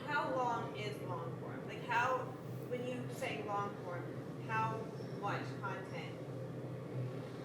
S5: How long is long form? When you say long form, how much content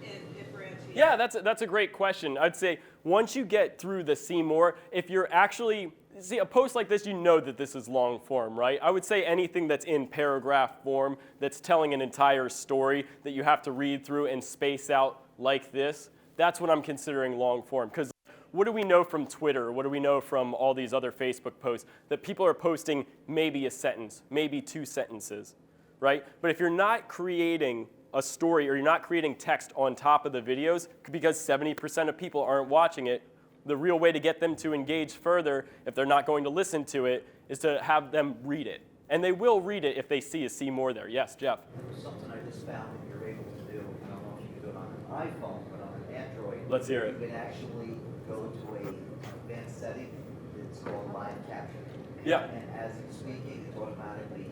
S5: is differentiated?
S1: Yeah, that's a great question. I'd say once you get through the see more, if you're actually, a post like this, you know that this is long form, right? I would say anything that's in paragraph form, that's telling an entire story that you have to read through and space out like this, that's what I'm considering long form. Because what do we know from Twitter? What do we know from all these other Facebook posts? That people are posting maybe a sentence, maybe 2 sentences, right? But if you're not creating a story or you're not creating text on top of the videos, because 70% of people aren't watching it, the real way to get them to engage further, if they're not going to listen to it, is to have them read it. And they will read it if they see more there. Yes, Jeff?
S6: Something I just found that you're able to do, I don't know if you can do it on an iPhone, but on an Android.
S1: Let's hear it.
S6: You can actually go to a advanced setting. It's called live caption.
S1: Yeah.
S6: And as it's speaking, it's automatically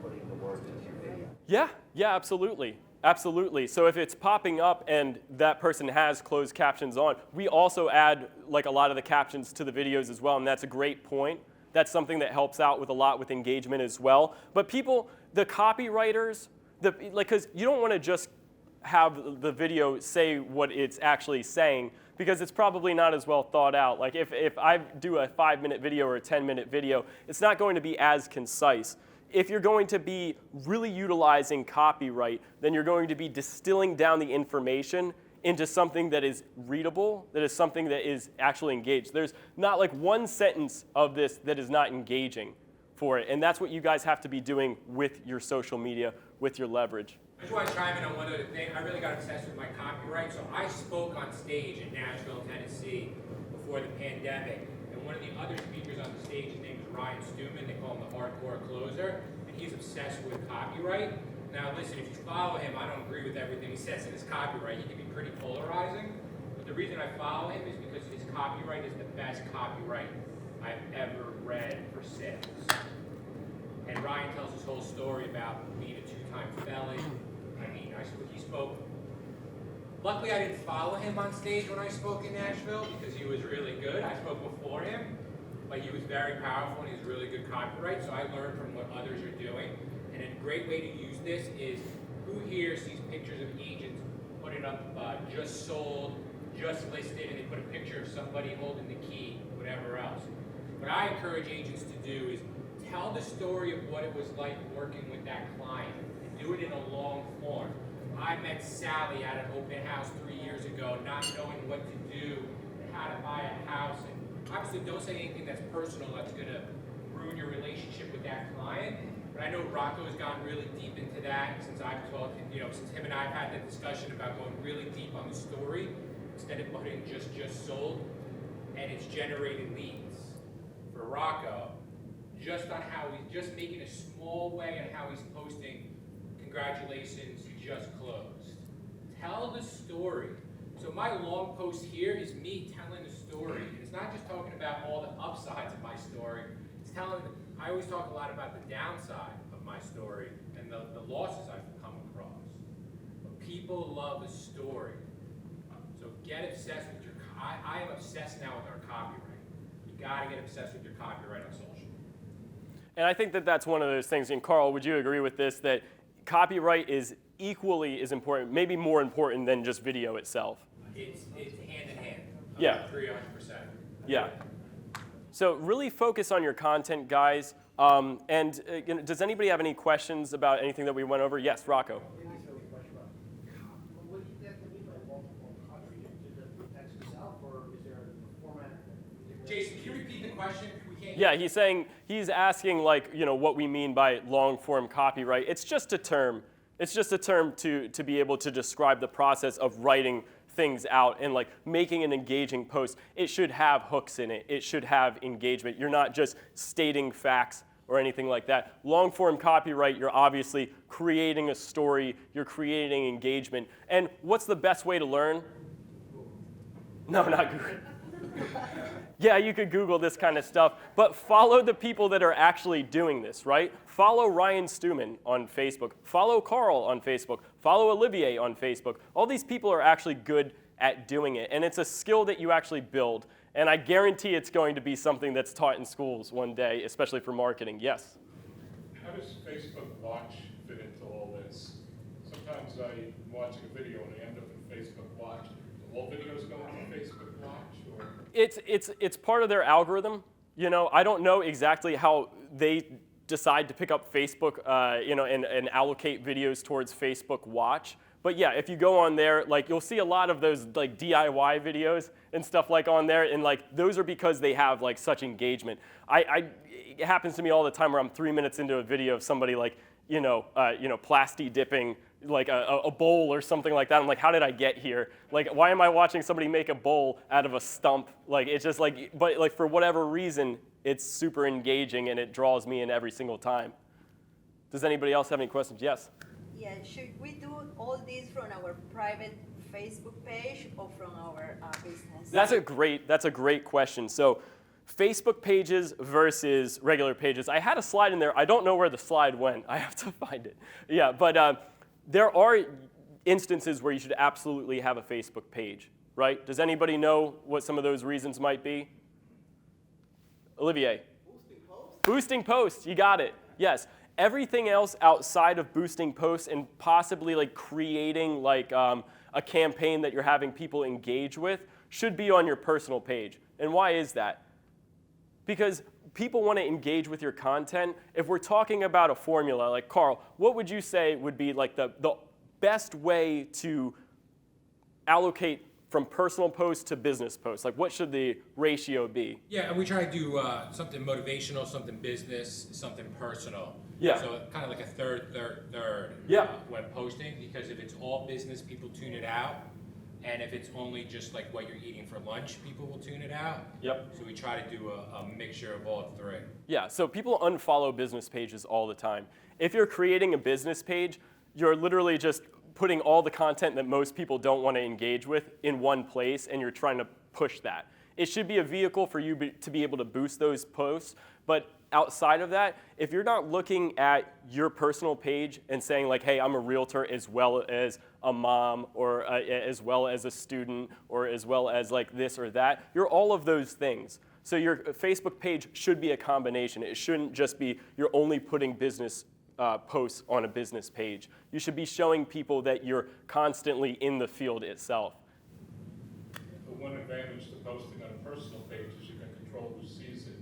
S6: putting the words into your video.
S1: Yeah, absolutely. Absolutely. So if it's popping up and that person has closed captions on, we also add like a lot of the captions to the videos as well, and that's a great point. That's something that helps out with a lot with engagement as well. But people, the copywriters, because you don't want to just have the video say what it's actually saying, because it's probably not as well thought out. Like if I do a 5-minute video or a 10-minute video, it's not going to be as concise. If you're going to be really utilizing copyright, then you're going to be distilling down the information into something that is readable, that is something that is actually engaged. There's not like one sentence of this that is not engaging for it, and that's what you guys have to be doing with your social media, with your leverage.
S4: I just want to chime in on one other thing. I really got obsessed with my copyright. So I spoke on stage in Nashville, Tennessee before the pandemic. And one of the other speakers on the stage, his name is Ryan Stewman. They call him the hardcore closer. And he's obsessed with copyright. Now listen, if you follow him, I don't agree with everything he says in his copyright. He can be pretty polarizing. But the reason I follow him is because his copyright is the best copyright I've ever read for sales. And Ryan tells his whole story about being a 2-time felon. I mean, he spoke. Luckily, I didn't follow him on stage when I spoke in Nashville because he was really good. I spoke before him, but he was very powerful and he's really good copyright. So I learned from what others are doing. And a great way to use this is, who here sees pictures of agents putting up just sold, just listed, and they put a picture of somebody holding the key, whatever else. What I encourage agents to do is tell the story of what it was like working with that client and do it in a long form. I met Sally at an open house 3 years ago, not knowing what to do and how to buy a house. And obviously, don't say anything that's personal that's going to ruin your relationship with that client. But I know Rocco has gone really deep into that since I've talked, since him and I have had that discussion about going really deep on the story instead of putting just sold, and it's generated leads for Rocco. Just on how he's just making a small way on how he's posting, congratulations, you just closed. Tell the story. So my long post here is me telling the story. And it's not just talking about all the upsides of my story. It's I always talk a lot about the downside of my story and the losses I've come across. But people love a story. So get obsessed with your, I am obsessed now with our copyright. You gotta get obsessed with your copyright on social.
S1: And I think that that's one of those things, and Carl, would you agree with this, that copyright is equally as important, maybe more important than just video itself?
S4: It's hand in hand.
S1: Yeah.
S4: 300%.
S1: Yeah. So really focus on your content, guys. Does anybody have any questions about anything that we went over? Yes, Rocco.
S3: What do you mean by multiple countries? Is it the text itself, or is there a format?
S4: Jason, can you repeat the question? We can't.
S1: Yeah, he's asking what we mean by long form copyright. It's just a term. It's just a term to be able to describe the process of writing things out and making an engaging post. It should have hooks in it. It should have engagement. You're not just stating facts or anything like that. Long form copyright, you're obviously creating a story, you're creating engagement. And what's the best way to learn? No, not Google. Yeah, you could Google this kind of stuff, but follow the people that are actually doing this, right? Follow Ryan Stewman on Facebook. Follow Carl on Facebook. Follow Olivier on Facebook. All these people are actually good at doing it, and it's a skill that you actually build. And I guarantee it's going to be something that's taught in schools one day, especially for marketing. Yes?
S7: How does Facebook Watch fit into all this? Sometimes I'm watching a video and I end up in Facebook Watch. Do all videos go into Facebook Watch? Or?
S1: It's part of their algorithm. I don't know exactly how they decide to pick up Facebook, and allocate videos towards Facebook Watch. But yeah, if you go on there, you'll see a lot of those DIY videos and stuff on there, and those are because they have such engagement. It happens to me all the time where I'm 3 minutes into a video of somebody plasti dipping a bowl or something like that. I'm like, how did I get here? Why am I watching somebody make a bowl out of a stump? It's just but for whatever reason, it's super engaging and it draws me in every single time. Does anybody else have any questions? Yes.
S8: Yeah, should we do all this from our private Facebook page or from our business?
S1: That's a great question. So Facebook pages versus regular pages. I had a slide in there. I don't know where the slide went. I have to find it. Yeah, but there are instances where you should absolutely have a Facebook page, right? Does anybody know what some of those reasons might be? Olivier?
S3: Boosting posts?
S1: Boosting posts, you got it. Yes. Everything else outside of boosting posts and possibly like creating like a campaign that you're having people engage with should be on your personal page. And why is that? Because people want to engage with your content. If we're talking about a formula, like Carl, what would you say would be like the best way to allocate from personal posts to business posts? Like what should the ratio be?
S4: Yeah, and we try to do something motivational, something business, something personal.
S1: Yeah.
S4: So kind of like a third.
S1: Yeah.
S4: When posting, because if it's all business, people tune it out. And if it's only just like what you're eating for lunch, people will tune it out.
S1: Yep.
S4: So we try to do a mixture of all three.
S1: Yeah, so people unfollow business pages all the time. If you're creating a business page, you're literally just putting all the content that most people don't want to engage with in one place, and you're trying to push that. It should be a vehicle for you to be able to boost those posts, but outside of that, if you're not looking at your personal page and saying like, hey, I'm a realtor as well as a mom, or as well as a student, or as well as like this or that, you're all of those things. So your Facebook page should be a combination. It shouldn't just be you're only putting business posts on a business page. You should be showing people that you're constantly in the field itself.
S7: The one advantage to posting on a personal page is you can control who sees it.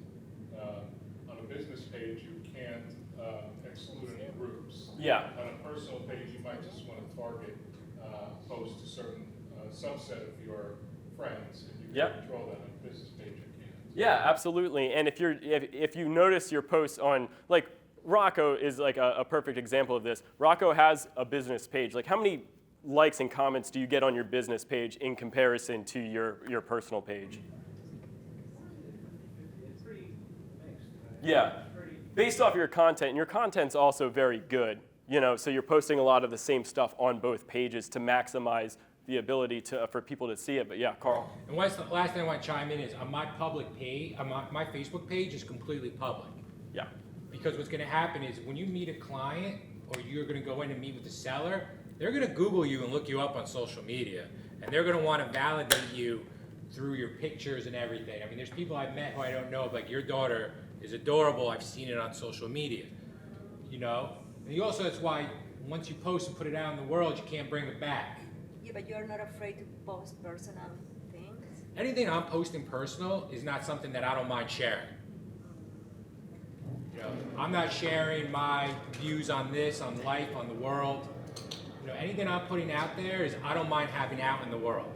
S7: On a business page, you can't exclude any groups.
S1: Yeah.
S7: On a personal page, you might just want to target post a certain subset of your friends, and you can
S1: Yep.
S7: control that. On a business page, you can't.
S1: Yeah, absolutely. And if you notice your posts on, like Rocco is like a perfect example of this. Rocco has a business page. Like how many likes and comments do you get on your business page in comparison to your personal page?
S3: It's pretty mixed.
S1: Yeah.
S3: It's pretty,
S1: Based off your content, and your content's also very good, so you're posting a lot of the same stuff on both pages to maximize the ability for people to see it. But yeah, Carl.
S4: And what's the last thing I want to chime in is on my public page, my Facebook page is completely public.
S1: Yeah.
S4: Because what's going to happen is when you meet a client or you're going to go in and meet with the seller, they're going to Google you and look you up on social media. And they're going to want to validate you through your pictures and everything. I mean, there's people I've met who I don't know, like your daughter is adorable. I've seen it on social media, And you also, that's why once you post and put it out in the world, you can't bring it back.
S8: Yeah, but you're not afraid to post personal things?
S4: Anything I'm posting personal is not something that I don't mind sharing. I'm not sharing my views on this, on life, on the world. Anything I'm putting out there is I don't mind having out in the world.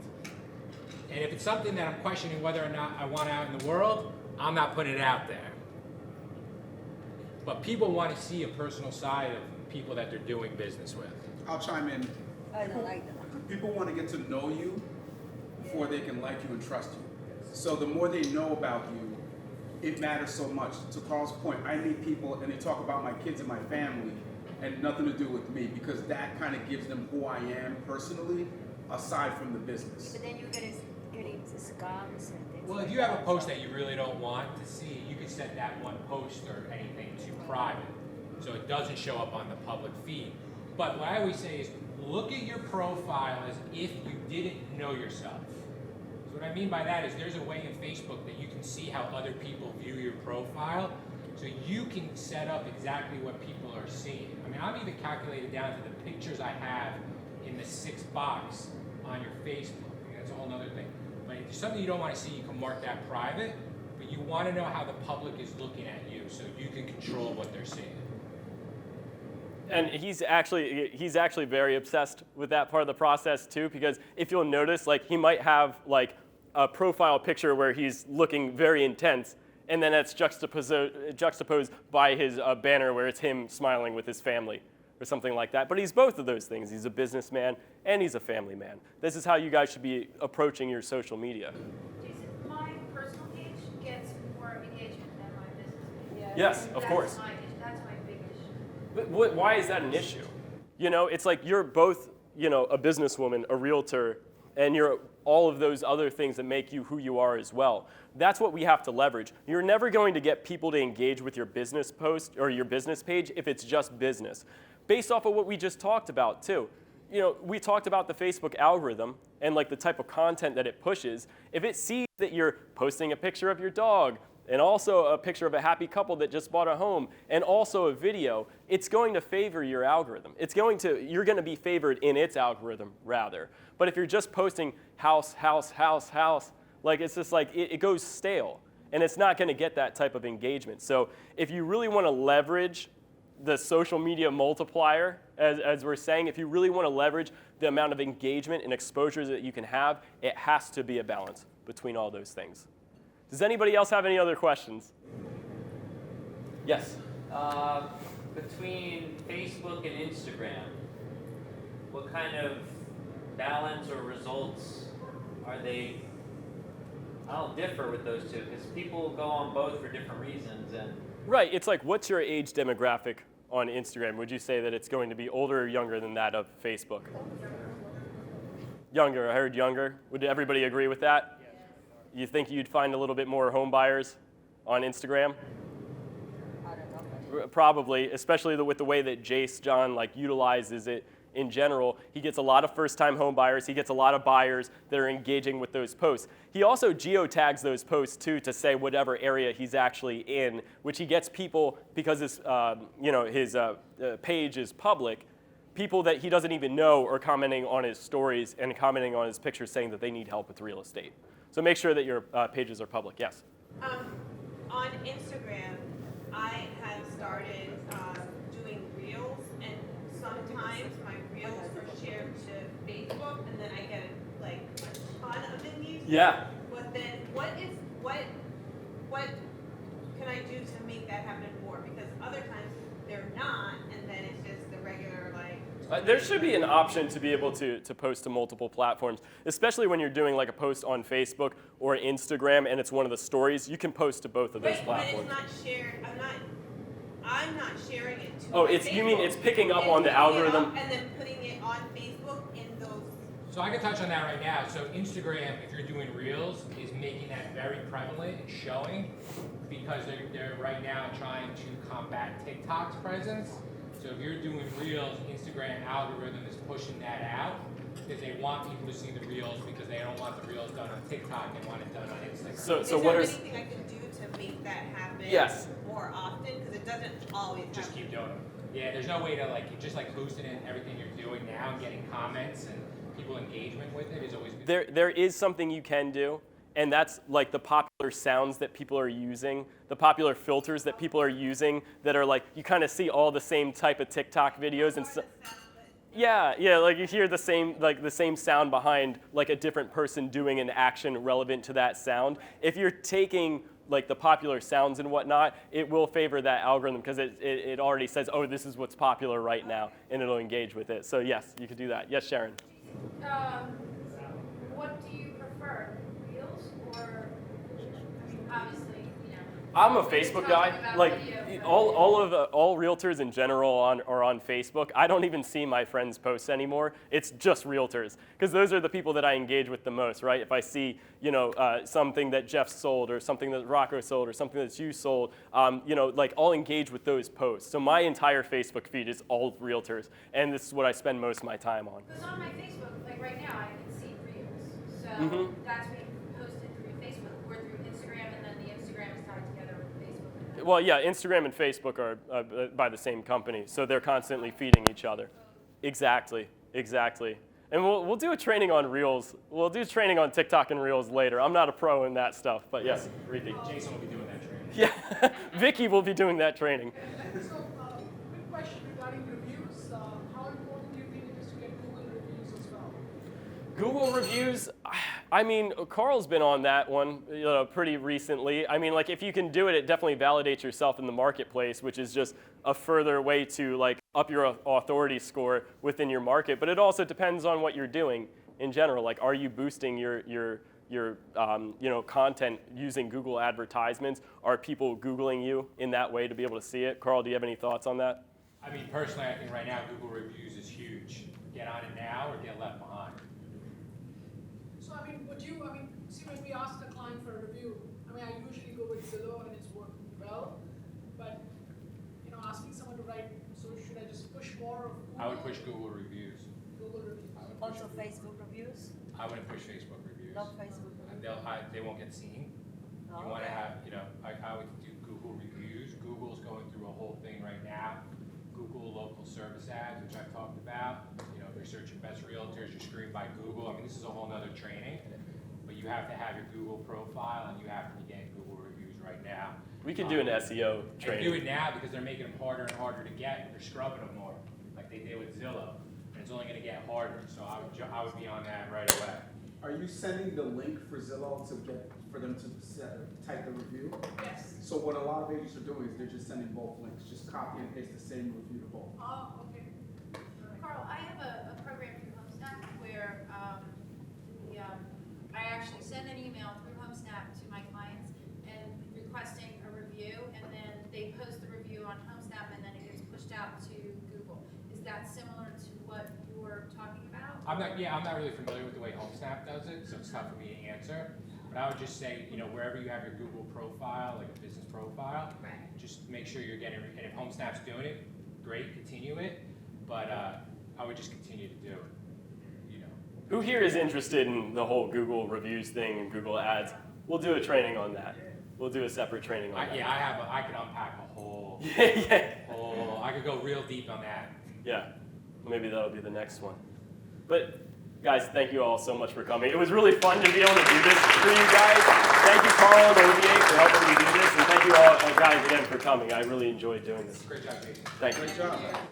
S4: And if it's something that I'm questioning whether or not I want out in the world, I'm not putting it out there. But people want to see a personal side of people that they're doing business with.
S9: I'll chime in.
S8: I don't like that.
S9: People want to get to know you before they can like you and trust you. So the more they know about you, it matters so much. To Carl's point, I meet people and they talk about my kids and my family and nothing to do with me, because that kind of gives them who I am personally, aside from the business.
S8: But then you getting scams and things.
S4: Well, if you have a post that you really don't want to see, you can set that one post or anything to private, so it doesn't show up on the public feed. But what I always say is, look at your profile as if you didn't know yourself. So what I mean by that is there's a way in Facebook that you can see how other people view your profile, so you can set up exactly what people are seeing. I mean, I've even calculated down to the pictures I have in the 6th box on your Facebook. I mean, that's a whole other thing. But if there's something you don't want to see, you can mark that private, but you want to know how the public is looking at you so you can control what they're seeing.
S1: And he's actually very obsessed with that part of the process too, because if you'll notice, like he might have like a profile picture where he's looking very intense, and then that's juxtaposed by his banner where it's him smiling with his family or something like that. But he's both of those things. He's a businessman and he's a family man. This is how you guys should be approaching your social media.
S2: Jason, my personal page gets more engagement than my business page.
S8: Yeah.
S1: Yes, of course.
S2: That's my big issue.
S1: But why is that an issue? It's like you're both, a businesswoman, a realtor, and you're all of those other things that make you who you are as well. That's what we have to leverage. You're never going to get people to engage with your business post or your business page if it's just business. Based off of what we just talked about too. You know, we talked about the Facebook algorithm and like the type of content that it pushes. If it sees that you're posting a picture of your dog and also a picture of a happy couple that just bought a home and also a video, it's going to favor your algorithm. You're going to be favored in its algorithm rather. But if you're just posting house, house, house, house, like it's just like it goes stale and it's not going to get that type of engagement. So if you really want to leverage the social media multiplier, as we're saying, if you really want to leverage the amount of engagement and exposure that you can have, it has to be a balance between all those things. Does anybody else have any other questions? Yes?
S10: Between Facebook and Instagram, what kind of balance or results are they? I don't differ with those two because people go on both for different reasons. And
S1: Right, it's like, what's your age demographic on Instagram? Would you say that it's going to be older or younger than that of Facebook? Younger, I heard younger. Would everybody agree with that? You think you'd find a little bit more home buyers on Instagram?
S8: I don't know.
S1: Probably, especially with the way that Jace John like utilizes it in general. He gets a lot of first-time home buyers. He gets a lot of buyers that are engaging with those posts. He also geotags those posts too to say whatever area he's actually in, which he gets people because his page is public. People that he doesn't even know are commenting on his stories and commenting on his pictures saying that they need help with real estate. So make sure that your pages are public. Yes?
S5: On Instagram, I have started doing reels, and sometimes my reels are shared to Facebook, and then I get like a ton of engagement.
S1: Yeah.
S5: But then what can I do to make that happen more? Because other times they're not, and then it's just the regular like.
S1: There should be an option to be able to post to multiple platforms, especially when you're doing like a post on Facebook or Instagram and it's one of the stories. You can post to both of those platforms.
S5: But it's not shared. I'm not sharing it to.
S1: Oh,
S5: my
S1: you mean
S5: Facebook.
S1: it's picking up
S5: It's
S1: on the
S5: picking it
S1: algorithm?
S5: up and then putting it on Facebook in those.
S4: So I can touch on that right now. So Instagram, if you're doing Reels, is making that very prevalent and showing because they're right now trying to combat TikTok's presence. So if you're doing Reels, Instagram algorithm is pushing that out because they want people to see the Reels because they don't want the Reels done on TikTok. They want it done on Instagram.
S1: So what are?
S5: Is there anything I can do to make that happen
S1: Yes.
S5: more often? Because it doesn't always
S4: Just
S5: happen.
S4: keep doing it. Yeah, there's no way to like just like boosting it, everything you're doing now and getting comments and people engagement with it is always good.
S1: There is something you can do, and that's like the popular sounds that people are using, the popular filters that people are using that are like, you kind of see all the same type of TikTok videos and yeah, like you hear the same sound behind like a different person doing an action relevant to that sound. If you're taking like the popular sounds and whatnot, it will favor that algorithm because it already says, oh, this is what's popular right now, and it'll engage with it. So yes, you can do that. Yes, Sharon?
S2: What do you prefer, Reels or, I mean, obviously, you know.
S1: I'm a
S2: we're
S1: Facebook
S2: talking
S1: guy.
S2: about
S1: Like
S2: video, but-
S1: all realtors in general are on Facebook. I don't even see my friends' posts anymore. It's just realtors because those are the people that I engage with the most, right? If I see something that Jeff sold or something that Rocco sold or something that you sold, like I'll engage with those posts. So my entire Facebook feed is all realtors, and this is what I spend most of my time on.
S2: Because on my Facebook, like right now, I can see Reels. So
S1: Mhm.
S2: that's being posted through Facebook or through Instagram, and then the Instagram is tied together with Facebook.
S1: Well, yeah, Instagram and Facebook are by the same company, so they're constantly feeding each other. Exactly. And we'll do a training on Reels. We'll do training on TikTok and Reels later. I'm not a pro in that stuff, but yes, Repeat.
S4: Jason will be doing that training.
S1: Yeah, Vicky will be doing that training.
S11: So, quick question regarding reviews. How important do you think it is to get Google reviews as well?
S1: Google reviews, I mean, Carl's been on that one pretty recently. I mean, like if you can do it, it definitely validates yourself in the marketplace, which is just a further way to like up your authority score within your market. But it also depends on what you're doing in general. Like, are you boosting your content using Google advertisements? Are people Googling you in that way to be able to see it? Carl, do you have any thoughts on that?
S4: I mean, personally, I think right now Google reviews is huge. Get on it now or get left behind.
S11: you, I mean, see, when we ask a client for a review, I mean, I usually go with Zillow and it's worked well, but, you know, asking someone to write, so should I just push more of Google?
S4: I would push Google reviews.
S11: Google reviews.
S4: I would push-
S8: Also Facebook reviews,
S4: I wouldn't push Facebook reviews.
S8: not Facebook reviews.
S4: They won't get seen.
S8: No?
S4: You want to have, you know, I would do Google reviews. Google's going through a whole thing right now. Google local service ads, which I've talked about. You know, if you're searching best realtors, you're screened by Google. I mean, this is a whole nother training. But you have to have your Google profile and you have to be getting Google reviews right now.
S1: We could do an SEO
S4: And do
S1: training.
S4: it now because they're making them harder and harder to get. They're scrubbing them more, like they did with Zillow. And it's only going to get harder. So I would be on that right away.
S9: Are you sending the link for Zillow to get, for them to type the review?
S11: Yes.
S9: So what a lot of agents are doing is they're just sending both links, just copy and paste the same review to both.
S11: Oh, okay.
S2: Carl, I have a program through HomeSnap where I actually send an email through HomeSnap to my clients and requesting a review, and then they post the review on HomeSnap, and then it gets pushed out to Google. Is that similar to what you're talking about?
S4: I'm not really familiar with the way HomeSnap does it, so it's tough for me to answer. But I would just say, you know, wherever you have your Google profile, like a business profile,
S2: Right.
S4: just make sure you're getting, and if HomeSnap's doing it, great, continue it. But I would just continue to do it, you know.
S1: Who here is interested in the whole Google reviews thing and Google Ads? We'll do a training on that. We'll do a separate training on that.
S4: I could unpack a whole, I could go real deep on that.
S1: Yeah, maybe that'll be the next one. But guys, thank you all so much for coming. It was really fun to be able to do this for you guys. Thank you, Carl and Olivier, for helping me do this, and thank you all guys again for coming. I really enjoyed doing this.
S4: Great job, Jason.
S1: Thank you.
S9: Great job.